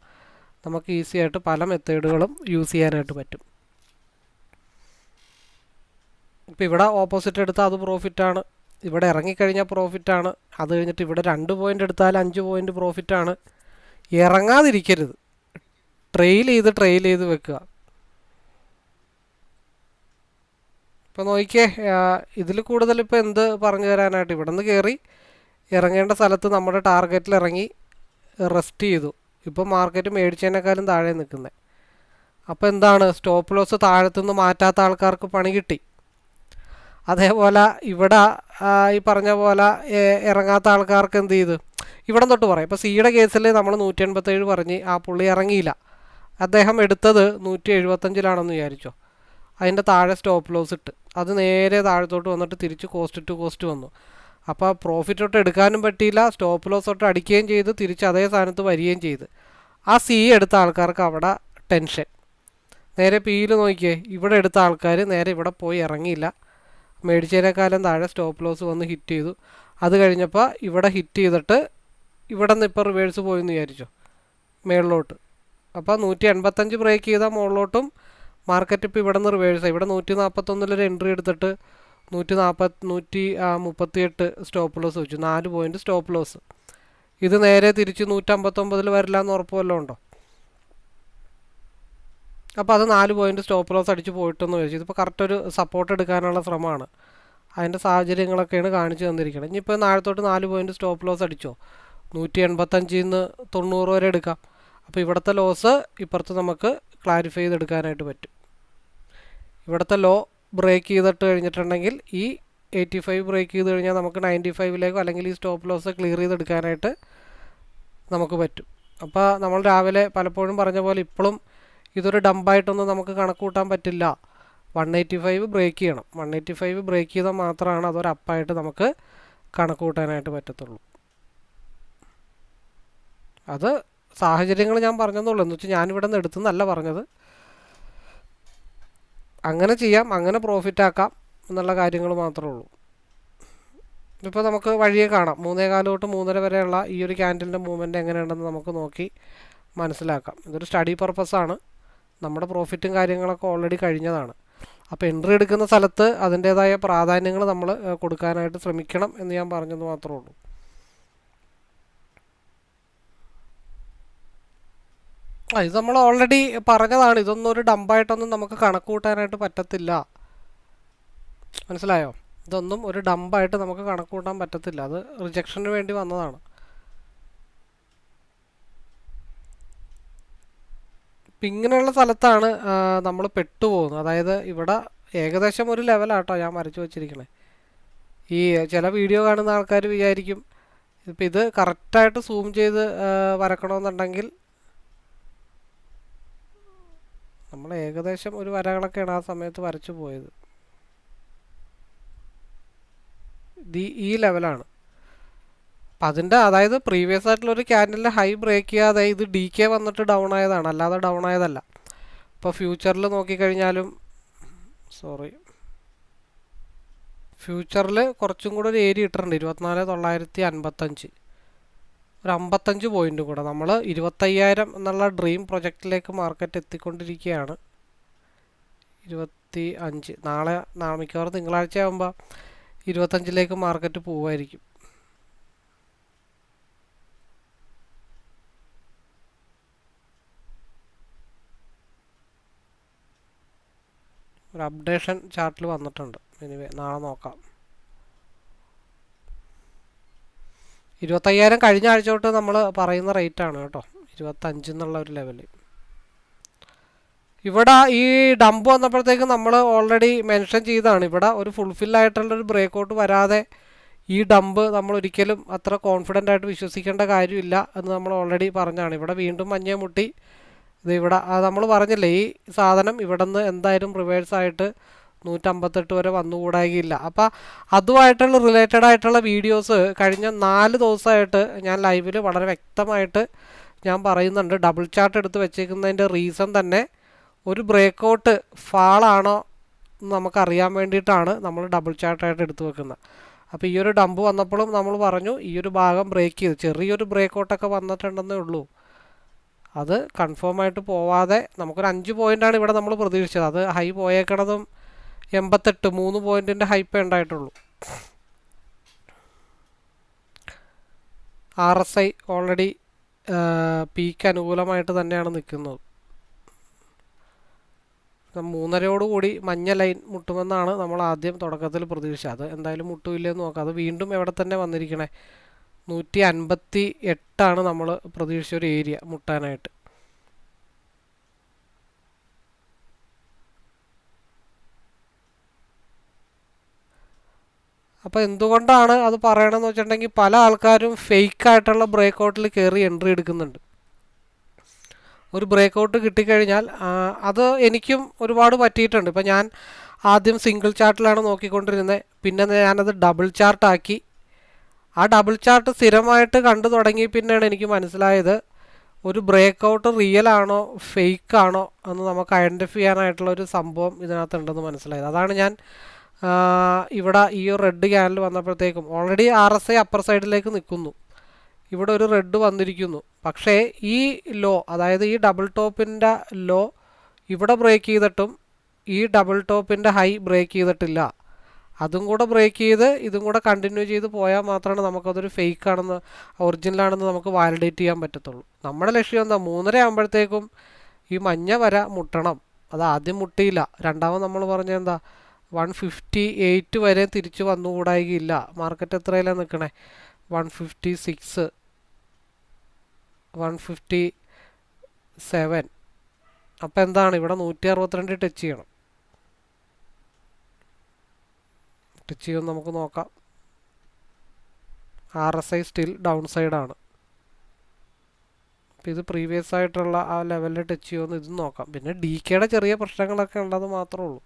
നമുക്ക് ഈസി ആയിട്ട് പല മെത്തേഡുകളും യൂസ് ചെയ്യാനായിട്ട് പറ്റും. ഇപ്പോൾ ഇവിടെ ഓപ്പോസിറ്റ് എടുത്താൽ അത് പ്രോഫിറ്റാണ്, ഇവിടെ ഇറങ്ങിക്കഴിഞ്ഞാൽ പ്രോഫിറ്റാണ്, അത് കഴിഞ്ഞിട്ട് ഇവിടെ 2 പോയിൻ്റ് എടുത്താൽ 5 പോയിൻ്റ് പ്രോഫിറ്റാണ്. ഇറങ്ങാതിരിക്കരുത്, ട്രെയിൽ ചെയ്ത് വെക്കുക. ഇപ്പോൾ നോക്കിയേ, ഇതിൽ കൂടുതൽ ഇപ്പോൾ എന്ത് പറഞ്ഞു തരാനായിട്ട്, ഇവിടെ നിന്ന് കയറി ഇറങ്ങേണ്ട സ്ഥലത്ത് നമ്മുടെ ടാർഗറ്റിൽ ഇറങ്ങി റെസ്റ്റ് ചെയ്തു. ഇപ്പോൾ മാർക്കറ്റ് മേടിച്ചതിനേക്കാളും താഴെ നിൽക്കുന്നത്. അപ്പോൾ എന്താണ്, സ്റ്റോപ്പ് ലോസ് താഴത്തുനിന്ന് മാറ്റാത്ത ആൾക്കാർക്ക് പണി കിട്ടി. അതേപോലെ ഇവിടെ ഈ പറഞ്ഞ പോലെ ഇറങ്ങാത്ത ആൾക്കാർക്ക് എന്ത് ചെയ്ത്, ഇവിടെ തൊട്ട് പറയാം. ഇപ്പോൾ സിയുടെ കേസിൽ നമ്മൾ 187 പറഞ്ഞ് ആ പുള്ളി ഇറങ്ങിയില്ല, അദ്ദേഹം എടുത്തത് 175 വിചാരിച്ചോ, അതിൻ്റെ താഴെ സ്റ്റോപ്പ് ലോസ് ഇട്ട് അത് നേരെ താഴത്തോട്ട് വന്നിട്ട് തിരിച്ച് കോസ്റ്റ് ടു കോസ്റ്റ് വന്നു. അപ്പോൾ പ്രോഫിറ്റ് തൊട്ട് എടുക്കാനും പറ്റിയില്ല, സ്റ്റോപ്പ് ലോസ് തൊട്ട് അടിക്കുകയും ചെയ്ത് തിരിച്ച് അതേ സ്ഥാനത്ത് വരികയും ചെയ്ത്. ആ സി എടുത്ത ആൾക്കാർക്ക് അവിടെ ടെൻഷൻ. നേരെ പിയിൽ നോക്കിയേ, ഇവിടെ എടുത്ത ആൾക്കാർ നേരെ ഇവിടെ പോയി ഇറങ്ങിയില്ല, മേടിച്ചതിനേക്കാളും താഴെ സ്റ്റോപ്പ് ലോസ് വന്ന് ഹിറ്റ് ചെയ്തു. അത് കഴിഞ്ഞപ്പോൾ ഇവിടെ ഹിറ്റ് ചെയ്തിട്ട് ഇവിടെ നിന്ന് ഇപ്പോൾ റിവേഴ്സ് പോയെന്ന് വിചാരിച്ചോ മേളിലോട്ട്. അപ്പോൾ 185 ബ്രേക്ക് ചെയ്താൽ മുകളിലോട്ടും മാർക്കറ്റ് ഇപ്പോൾ ഇവിടെ നിന്ന് റിവേഴ്സായി. ഇവിടെ 141 എൻട്രി എടുത്തിട്ട് 138 സ്റ്റോപ്പ് ലോസ് വെച്ചു, 4 പോയിൻ്റ് സ്റ്റോപ്പ് ലോസ്. ഇത് നേരെ തിരിച്ച് 159 വരില്ല എന്ന് ഉറപ്പ് വല്ലതും ഉണ്ടോ? അപ്പോൾ അത് 4 പോയിൻ്റ് സ്റ്റോപ്പ് ലോസ് അടിച്ച് പോയിട്ടെന്ന് വെച്ചു. ഇതിപ്പോൾ കറക്റ്റ് ഒരു സപ്പോർട്ട് എടുക്കാനുള്ള ശ്രമമാണ്, അതിൻ്റെ സാഹചര്യങ്ങളൊക്കെയാണ് കാണിച്ചു തന്നിരിക്കുന്നത്. ഇനിയിപ്പോൾ താഴത്തോട്ട് 4 പോയിൻ്റ് സ്റ്റോപ്പ് ലോസ് അടിച്ചോ, 185 നിന്ന് 90 വരെ എടുക്കാം. അപ്പോൾ ഇവിടുത്തെ ലോസ് ഇപ്പുറത്ത് നമുക്ക് ക്ലാരിഫൈ ചെയ്തെടുക്കാനായിട്ട് പറ്റും. ഇവിടുത്തെ ലോ ബ്രേക്ക് ചെയ്തിട്ട് കഴിഞ്ഞിട്ടുണ്ടെങ്കിൽ ഈ 85 ബ്രേക്ക് ചെയ്ത് കഴിഞ്ഞാൽ നമുക്ക് 95ലേക്കോ അല്ലെങ്കിൽ ഈ സ്റ്റോപ്പ് ലോസ് ക്ലിയർ ചെയ്തെടുക്കാനായിട്ട് നമുക്ക് പറ്റും. അപ്പോൾ നമ്മൾ രാവിലെ പലപ്പോഴും പറഞ്ഞ പോലെ ഇപ്പോഴും ഇതൊരു ഡംപായിട്ടൊന്നും നമുക്ക് കണക്ക് കൂട്ടാൻ പറ്റില്ല. 185 ബ്രേക്ക് ചെയ്യണം. 185 ബ്രേക്ക് ചെയ്താൽ മാത്രമാണ് അതൊരു അപ്പായിട്ട് നമുക്ക് കണക്ക് കൂട്ടാനായിട്ട് പറ്റത്തുള്ളൂ. അത് സാഹചര്യങ്ങൾ ഞാൻ പറഞ്ഞെന്നുള്ളൂ, എന്ന് വെച്ചാൽ ഞാനിവിടെ നിന്ന് എടുത്തെന്നല്ല പറഞ്ഞത്. അങ്ങനെ ചെയ്യാം, അങ്ങനെ പ്രോഫിറ്റ് ആക്കാം എന്നുള്ള കാര്യങ്ങൾ മാത്രമേ ഉള്ളൂ. ഇപ്പോൾ നമുക്ക് വഴിയെ കാണാം, 3:15 തൊട്ട് 3:30 വരെയുള്ള ഈ ഒരു ക്യാൻഡലിൻ്റെ മൂവ്മെൻറ്റ് എങ്ങനെയുണ്ടെന്ന് നമുക്ക് നോക്കി മനസ്സിലാക്കാം. ഇതൊരു സ്റ്റഡി പർപ്പസാണ്, നമ്മുടെ പ്രോഫിറ്റും കാര്യങ്ങളൊക്കെ ഓൾറെഡി കഴിഞ്ഞതാണ്. അപ്പോൾ എൻട്രി എടുക്കുന്ന സ്ഥലത്ത് അതിൻ്റേതായ പ്രാധാന്യങ്ങൾ നമ്മൾ കൊടുക്കാനായിട്ട് ശ്രമിക്കണം എന്ന് ഞാൻ പറഞ്ഞത് മാത്രമേ ഉള്ളൂ. ഇത് നമ്മൾ ഓൾറെഡി പറഞ്ഞതാണ്, ഇതൊന്നും ഒരു ഡംപായിട്ടൊന്നും നമുക്ക് കണക്ക് കൂട്ടാനായിട്ട് പറ്റത്തില്ല, മനസ്സിലായോ? ഇതൊന്നും ഒരു ഡംപായിട്ട് നമുക്ക് കണക്ക് കൂട്ടാൻ പറ്റത്തില്ല, അത് റിജക്ഷന് വേണ്ടി വന്നതാണ്. ഇപ്പം ഇങ്ങനെയുള്ള സ്ഥലത്താണ് നമ്മൾ പെട്ടുപോകുന്നത്. അതായത് ഇവിടെ ഏകദേശം ഒരു ലെവലാട്ടോ ഞാൻ വരച്ചു വച്ചിരിക്കണേ. ഈ ചില വീഡിയോ കാണുന്ന ആൾക്കാർ വിചാരിക്കും ഇപ്പം ഇത് കറക്റ്റായിട്ട് സൂം ചെയ്ത് വരക്കണമെന്നുണ്ടെങ്കിൽ നമ്മൾ ഏകദേശം ഒരു വരകളൊക്കെയാണ് ആ സമയത്ത് വരച്ചു പോയത്. ഈ ലെവലാണ്. അപ്പം അതിൻ്റെ അതായത് പ്രീവിയസ് ആയിട്ടുള്ളൊരു ക്യാൻഡലിൻ്റെ ഹൈ ബ്രേക്ക് ചെയ്യാതെ ഇത് ഡി കെ വന്നിട്ട് ഡൗൺ ആയതാണ്, അല്ലാതെ ഡൗൺ ആയതല്ല. ഇപ്പോൾ ഫ്യൂച്ചറിൽ നോക്കിക്കഴിഞ്ഞാലും ഫ്യൂച്ചറിൽ കുറച്ചും കൂടെ ഒരു ഏരിയ ഇട്ടിട്ടുണ്ട്, 24,955, ഒരു 55 പോയിൻ്റ് കൂടെ. നമ്മൾ 25,000 എന്നുള്ള ഡ്രീം പ്രൊജക്റ്റിലേക്ക് മാർക്കറ്റ് എത്തിക്കൊണ്ടിരിക്കുകയാണ്. 25 നാളെ മിക്കവാറും തിങ്കളാഴ്ച ആകുമ്പോൾ 25ലേക്ക് മാർക്കറ്റ് പോവുമായിരിക്കും. ഒരു അപ്ഡേഷൻ ചാർട്ടിൽ വന്നിട്ടുണ്ട്. എനിവേ നാളെ നോക്കാം. 25,000 കഴിഞ്ഞ ആഴ്ച തൊട്ട് നമ്മൾ പറയുന്ന റേറ്റാണ് കേട്ടോ, 25 എന്നുള്ള ഒരു ലെവല്. ഇവിടെ ഈ ഡംപ് വന്നപ്പോഴത്തേക്ക് നമ്മൾ ഓൾറെഡി മെൻഷൻ ചെയ്തതാണ്, ഇവിടെ ഒരു ഫുൾഫില്ലായിട്ടുള്ളൊരു ബ്രേക്കൗട്ട് വരാതെ ഈ ഡംപ് നമ്മൾ ഒരിക്കലും അത്ര കോൺഫിഡൻ്റ് ആയിട്ട് വിശ്വസിക്കേണ്ട കാര്യമില്ല എന്ന് നമ്മൾ ഓൾറെഡി പറഞ്ഞാണ്. ഇവിടെ വീണ്ടും മഞ്ഞ മുട്ടി, ഇത് ഇവിടെ നമ്മൾ പറഞ്ഞില്ലേ ഈ സാധനം ഇവിടെ നിന്ന് എന്തായാലും റിവേഴ്സായിട്ട് 158 വരെ വന്നുകൂടായില്ല. അപ്പോൾ അതുമായിട്ടുള്ള റിലേറ്റഡ് ആയിട്ടുള്ള വീഡിയോസ് കഴിഞ്ഞ 4 ദിവസമായിട്ട് ഞാൻ ലൈവിൽ വളരെ വ്യക്തമായിട്ട് ഞാൻ പറയുന്നുണ്ട്. ഡബിൾ ചാർട്ട് എടുത്ത് വെച്ചേക്കുന്നതിൻ്റെ റീസൺ തന്നെ ഒരു ബ്രേക്കൗട്ട് ഫാളാണോ എന്ന് നമുക്കറിയാൻ വേണ്ടിയിട്ടാണ് നമ്മൾ ഡബിൾ ചാർട്ടായിട്ട് എടുത്ത് വെക്കുന്നത്. അപ്പോൾ ഈ ഒരു ഡംപ് വന്നപ്പോഴും നമ്മൾ പറഞ്ഞു ഈ ഒരു ഭാഗം ബ്രേക്ക് ചെയ്ത് ചെറിയൊരു ബ്രേക്ക് ഔട്ടൊക്കെ വന്നിട്ടുണ്ടെന്നേ ഉള്ളൂ. അത് കൺഫേം ആയിട്ട് പോവാതെ നമുക്കൊരു 5 പോയിൻ്റാണ് ഇവിടെ നമ്മൾ പ്രതീക്ഷിച്ചത്. അത് ഹൈ പോയേക്കണതും 88 3 പോയിൻറ്റിൻ്റെ ഹൈപ്പേ ഉണ്ടായിട്ടുള്ളൂ. RSI ഓൾറെഡി പീക്ക് അനുകൂലമായിട്ട് തന്നെയാണ് നിൽക്കുന്നത്. 3:30 മഞ്ഞ ലൈൻ മുട്ടുമെന്നാണ് നമ്മൾ ആദ്യം തുടക്കത്തിൽ പ്രതീക്ഷിച്ചത്. അത് എന്തായാലും മുട്ടുമില്ലെന്ന് നോക്കാം. അത് വീണ്ടും എവിടെ തന്നെ വന്നിരിക്കണേ 158 നമ്മൾ പ്രതീക്ഷിച്ചൊരു ഏരിയ മുട്ടാനായിട്ട്. അപ്പോൾ എന്തുകൊണ്ടാണ് അത് പറയണമെന്ന് വെച്ചിട്ടുണ്ടെങ്കിൽ പല ആൾക്കാരും ഫേക്കായിട്ടുള്ള ബ്രേക്ക് ഔട്ടിൽ കയറി എൻട്രി എടുക്കുന്നുണ്ട്. ഒരു ബ്രേക്ക് ഔട്ട് കിട്ടിക്കഴിഞ്ഞാൽ അത് എനിക്കും ഒരുപാട് പറ്റിയിട്ടുണ്ട്. ഇപ്പോൾ ഞാൻ ആദ്യം സിംഗിൾ ചാർട്ടിലാണ് നോക്കിക്കൊണ്ടിരുന്നത്. പിന്നെ ഞാനത് ഡബിൾ ചാർട്ടാക്കി. ആ ഡബിൾ ചാർട്ട് സ്ഥിരമായിട്ട് കണ്ടു തുടങ്ങി പിന്നെയാണ് എനിക്ക് മനസ്സിലായത് ഒരു ബ്രേക്ക് ഔട്ട് റിയൽ ആണോ ഫേക്ക് ആണോ എന്ന് നമുക്ക് ഐഡൻറ്റിഫൈ ചെയ്യാനായിട്ടുള്ള ഒരു സംഭവം ഇതിനകത്തുണ്ടെന്ന് മനസ്സിലായത്. അതാണ് ഞാൻ ഇവിടെ ഈ ഒരു റെഡ് ക്യാൻഡിൽ വന്നപ്പോഴത്തേക്കും ഓൾറെഡി RSI അപ്പർ സൈഡിലേക്ക് നിൽക്കുന്നു. ഇവിടെ ഒരു റെഡ് വന്നിരിക്കുന്നു. പക്ഷേ ഈ ലോ, അതായത് ഈ ഡബിൾ ടോപ്പിൻ്റെ ലോ ഇവിടെ ബ്രേക്ക് ചെയ്തിട്ടും ഈ ഡബിൾ ടോപ്പിൻ്റെ ഹൈ ബ്രേക്ക് ചെയ്തിട്ടില്ല. അതും കൂടെ ബ്രേക്ക് ചെയ്ത് ഇതും കൂടെ കണ്ടിന്യൂ ചെയ്ത് പോയാൽ മാത്രമാണ് നമുക്കതൊരു ഫേക്ക് ആണെന്ന് ഒറിജിനലാണെന്ന് നമുക്ക് വാലിഡേറ്റ് ചെയ്യാൻ പറ്റത്തുള്ളൂ. നമ്മുടെ ലക്ഷ്യം എന്താ, 3:30 ആകുമ്പോഴത്തേക്കും ഈ മഞ്ഞ വര മുട്ടണം. അത് ആദ്യം മുട്ടിയില്ല. രണ്ടാമത് നമ്മൾ പറഞ്ഞത് എന്താ 158 വരെ തിരിച്ചു വന്നുകൂടായികയില്ല. മാർക്കറ്റ് എത്രയിലാണ് നിൽക്കണേ 156 157. അപ്പോൾ എന്താണ് ഇവിടെ 162 ടച്ച് ചെയ്യണം. ടച്ച് ചെയ്യുമെന്ന് നമുക്ക് നോക്കാം. RSI സ്റ്റിൽ ഡൗൺ സൈഡാണ്. അപ്പോൾ ഇത് പ്രീവിയസ് ആയിട്ടുള്ള ആ ലെവലിൽ ടച്ച് ചെയ്യുമെന്ന് ഇതും നോക്കാം. പിന്നെ DKയുടെ ചെറിയ പ്രശ്നങ്ങളൊക്കെ ഉള്ളത് മാത്രമേ ഉള്ളൂ.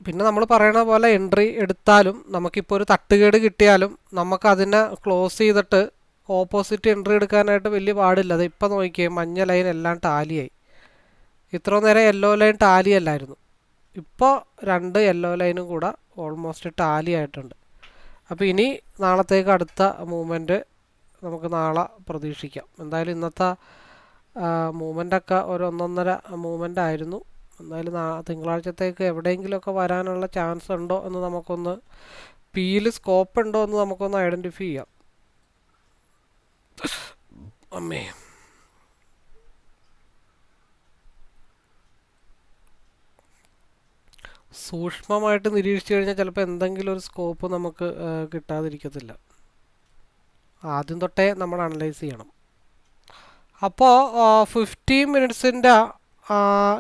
പിന്നെ നമ്മൾ പറയണ പോലെ എൻട്രി എടുത്താലും നമുക്കിപ്പോൾ ഒരു തട്ടുകേട് കിട്ടിയാലും നമുക്കതിനെ ക്ലോസ് ചെയ്തിട്ട് ഓപ്പോസിറ്റ് എൻട്രി എടുക്കാനായിട്ട് വലിയ പാടില്ല. അത് ഇപ്പം നോക്കിയേ മഞ്ഞ ലൈൻ എല്ലാം ടാലിയായി. ഇത്ര നേരം യെല്ലോ ലൈൻ ടാലി അല്ലായിരുന്നു. ഇപ്പോൾ 2 യെല്ലോ ലൈനും കൂടെ ഓൾമോസ്റ്റ് ടാലി ആയിട്ടുണ്ട്. അപ്പോൾ ഇനി നാളത്തേക്ക് അടുത്ത മൂവ്മെൻറ്റ് നമുക്ക് നാളെ പ്രതീക്ഷിക്കാം. എന്തായാലും ഇന്നത്തെ മൂവ്മെൻറ്റൊക്കെ ഒരു 1.5 മൂവ്മെൻ്റ് ആയിരുന്നു. എന്തായാലും തിങ്കളാഴ്ചത്തേക്ക് എവിടെയെങ്കിലുമൊക്കെ വരാനുള്ള ചാൻസ് ഉണ്ടോ എന്ന് നമുക്കൊന്ന് പിയിൽ സ്കോപ്പ് ഉണ്ടോ എന്ന് നമുക്കൊന്ന് ഐഡൻറ്റിഫൈ ചെയ്യാം. അമ്മേ, സൂക്ഷ്മമായിട്ട് നിരീക്ഷിച്ചു കഴിഞ്ഞാൽ ചിലപ്പോൾ എന്തെങ്കിലും ഒരു സ്കോപ്പ് നമുക്ക് കിട്ടാതിരിക്കത്തില്ല. ആദ്യം തൊട്ടേ നമ്മൾ അനലൈസ് ചെയ്യണം. അപ്പോൾ 15 മിനിറ്റ്സിൻ്റെ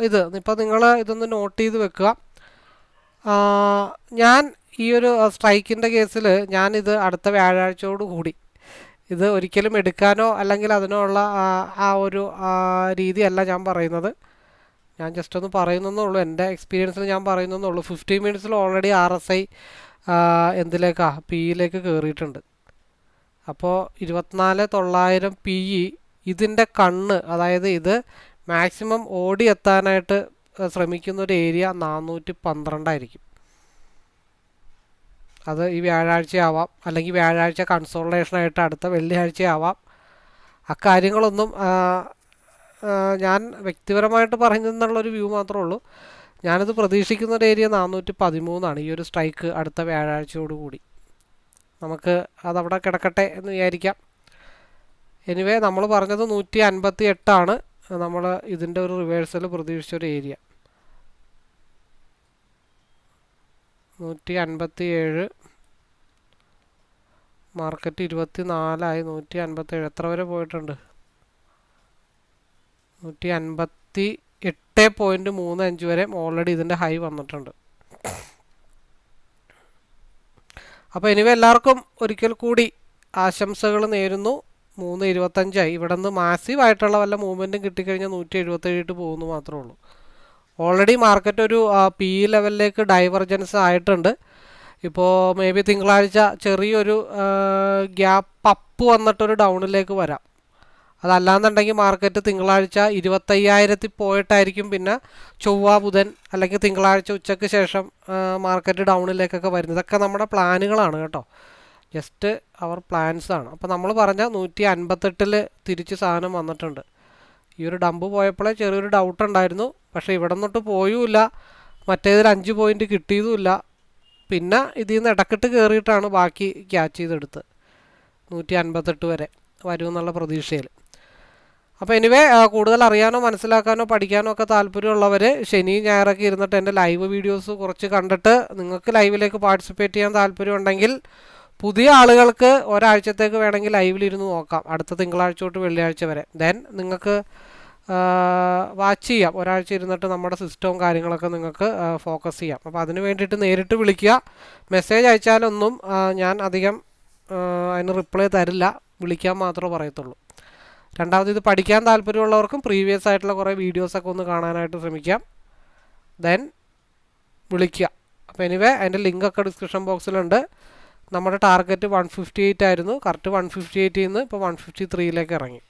ഇത് ഇപ്പോൾ നിങ്ങൾ ഇതൊന്ന് നോട്ട് ചെയ്ത് വെക്കുക. ഞാൻ ഈ ഒരു സ്ട്രൈക്കിൻ്റെ കേസിൽ ഞാനിത് അടുത്ത വ്യാഴാഴ്ചയോട് കൂടി ഇത് ഒരിക്കലും എടുക്കാനോ അല്ലെങ്കിൽ അതിനോ ഉള്ള ആ ഒരു രീതിയല്ല ഞാൻ പറയുന്നത്. ഞാൻ ജസ്റ്റ് ഒന്ന് പറയുന്നതെന്നുള്ളൂ. എൻ്റെ എക്സ്പീരിയൻസിൽ ഞാൻ പറയുന്നതെന്നുള്ളൂ. 15 മിനിറ്റ്സിൽ ഓൾറെഡി RSI എന്തിലേക്കാണ് പിയിലേക്ക് കയറിയിട്ടുണ്ട്. അപ്പോൾ 24,900 PE ഇതിൻ്റെ കണ്ണ്, അതായത് ഇത് മാക്സിമം ഓടി എത്താനായിട്ട് ശ്രമിക്കുന്ന ഒരു ഏരിയ 412 ആയിരിക്കും. അത് ഈ വ്യാഴാഴ്ചയാവാം, അല്ലെങ്കിൽ വ്യാഴാഴ്ച കൺസോൾട്ടേഷനായിട്ട് അടുത്ത വെള്ളിയാഴ്ചയാവാം. അക്കാര്യങ്ങളൊന്നും ഞാൻ വ്യക്തിപരമായിട്ട് പറയുന്നതെന്നുള്ളൊരു വ്യൂ മാത്രമേ ഉള്ളൂ. ഞാനിത് പ്രതീക്ഷിക്കുന്ന ഒരു ഏരിയ 413 ഈ ഒരു സ്ട്രൈക്ക് അടുത്ത വ്യാഴാഴ്ചയോടുകൂടി. നമുക്ക് അതവിടെ കിടക്കട്ടെ എന്ന് വിചാരിക്കാം. എനിവേ നമ്മൾ പറഞ്ഞത് 158 നമ്മൾ ഇതിൻ്റെ ഒരു റിവേഴ്സൽ പ്രതീക്ഷിച്ചൊരു ഏരിയ. 157 മാർക്കറ്റ് 24 157 എത്ര വരെ പോയിട്ടുണ്ട്? 158.35 വരെ ഓൾറെഡി ഇതിൻ്റെ ഹൈ വന്നിട്ടുണ്ട്. അപ്പോൾ എനിവേ എല്ലാവർക്കും ഒരിക്കൽ കൂടി ആശംസകൾ നേരുന്നു. 3.25 ഇവിടെ നിന്ന് മാസീവായിട്ടുള്ള വല്ല മൂവ്മെൻറ്റും കിട്ടിക്കഴിഞ്ഞാൽ 177 പോകുന്നു മാത്രമേ ഉള്ളൂ. ഓൾറെഡി മാർക്കറ്റ് ഒരു പി ലെവലിലേക്ക് ഡൈവർജൻസ് ആയിട്ടുണ്ട്. ഇപ്പോൾ മേ ബി തിങ്കളാഴ്ച ചെറിയൊരു ഗ്യാപ്പ് അപ്പ് വന്നിട്ടൊരു ഡൗണിലേക്ക് വരാം. അതല്ലാന്നുണ്ടെങ്കിൽ മാർക്കറ്റ് തിങ്കളാഴ്ച 25,000 പോയിട്ടായിരിക്കും പിന്നെ ചൊവ്വ ബുധൻ അല്ലെങ്കിൽ തിങ്കളാഴ്ച ഉച്ചയ്ക്ക് ശേഷം മാർക്കറ്റ് ഡൗണിലേക്കൊക്കെ വരുന്നത്. ഇതൊക്കെ നമ്മുടെ പ്ലാനുകളാണ് കേട്ടോ, ജസ്റ്റ് അവർ പ്ലാൻസ് ആണ്. അപ്പോൾ നമ്മൾ പറഞ്ഞ 158 തിരിച്ച് സാധനം വന്നിട്ടുണ്ട്. ഈ ഒരു ഡംപ് പോയപ്പോഴേ ചെറിയൊരു ഡൗട്ട് ഉണ്ടായിരുന്നു, പക്ഷേ ഇവിടെ നിന്നിട്ട് പോയുമില്ല, മറ്റേതിൽ 5 പോയിൻ്റ് കിട്ടിയതുമില്ല. പിന്നെ ഇതിൽ നിന്ന് ഇടക്കിട്ട് കയറിയിട്ടാണ് ബാക്കി ക്യാച്ച് ചെയ്തെടുത്ത് 158 വരെ വരുമെന്നുള്ള പ്രതീക്ഷയിൽ. അപ്പോൾ എനിവേ കൂടുതൽ അറിയാനോ മനസ്സിലാക്കാനോ പഠിക്കാനോ ഒക്കെ താല്പര്യമുള്ളവർ ശനി ഞായറൊക്കെ ഇരുന്നിട്ട് എൻ്റെ ലൈവ് വീഡിയോസ് കുറച്ച് കണ്ടിട്ട് നിങ്ങൾക്ക് ലൈവിലേക്ക് പാർട്ടിസിപ്പേറ്റ് ചെയ്യാൻ താല്പര്യമുണ്ടെങ്കിൽ പുതിയ ആളുകൾക്ക് ഒരാഴ്ചത്തേക്ക് വേണമെങ്കിൽ ലൈവിലിരുന്ന് നോക്കാം, അടുത്ത തിങ്കളാഴ്ച തൊട്ട് വെള്ളിയാഴ്ച വരെ. ദെൻ നിങ്ങൾക്ക് വാച്ച് ചെയ്യാം, ഒരാഴ്ച ഇരുന്നിട്ട് നമ്മുടെ സിസ്റ്റവും കാര്യങ്ങളൊക്കെ നിങ്ങൾക്ക് ഫോക്കസ് ചെയ്യാം. അപ്പോൾ അതിന് വേണ്ടിയിട്ട് നേരിട്ട് വിളിക്കുക. മെസ്സേജ് അയച്ചാലൊന്നും ഞാൻ അധികം അതിന് റിപ്ലൈ തരില്ല, വിളിക്കാൻ മാത്രമേ പറയത്തുള്ളൂ. രണ്ടാമത് ഇത് പഠിക്കാൻ താല്പര്യമുള്ളവർക്കും പ്രീവിയസ് ആയിട്ടുള്ള കുറേ വീഡിയോസൊക്കെ ഒന്ന് കാണാനായിട്ട് ശ്രമിക്കാം, ദെൻ വിളിക്കുക. അപ്പോൾ എനിവേ അതിൻ്റെ ലിങ്കൊക്കെ ഡിസ്ക്രിപ്ഷൻ ബോക്സിലുണ്ട്. നമ്മുടെ ടാർഗറ്റ് 158 ആയിരുന്നു, കറക്റ്റ് 158 നിന്ന് ഇപ്പോൾ 153 ഇറങ്ങി.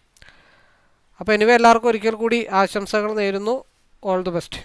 അപ്പോൾ എനിവേ എല്ലാവർക്കും ഒരിക്കൽ കൂടി ആശംസകൾ നേരുന്നു. All the best.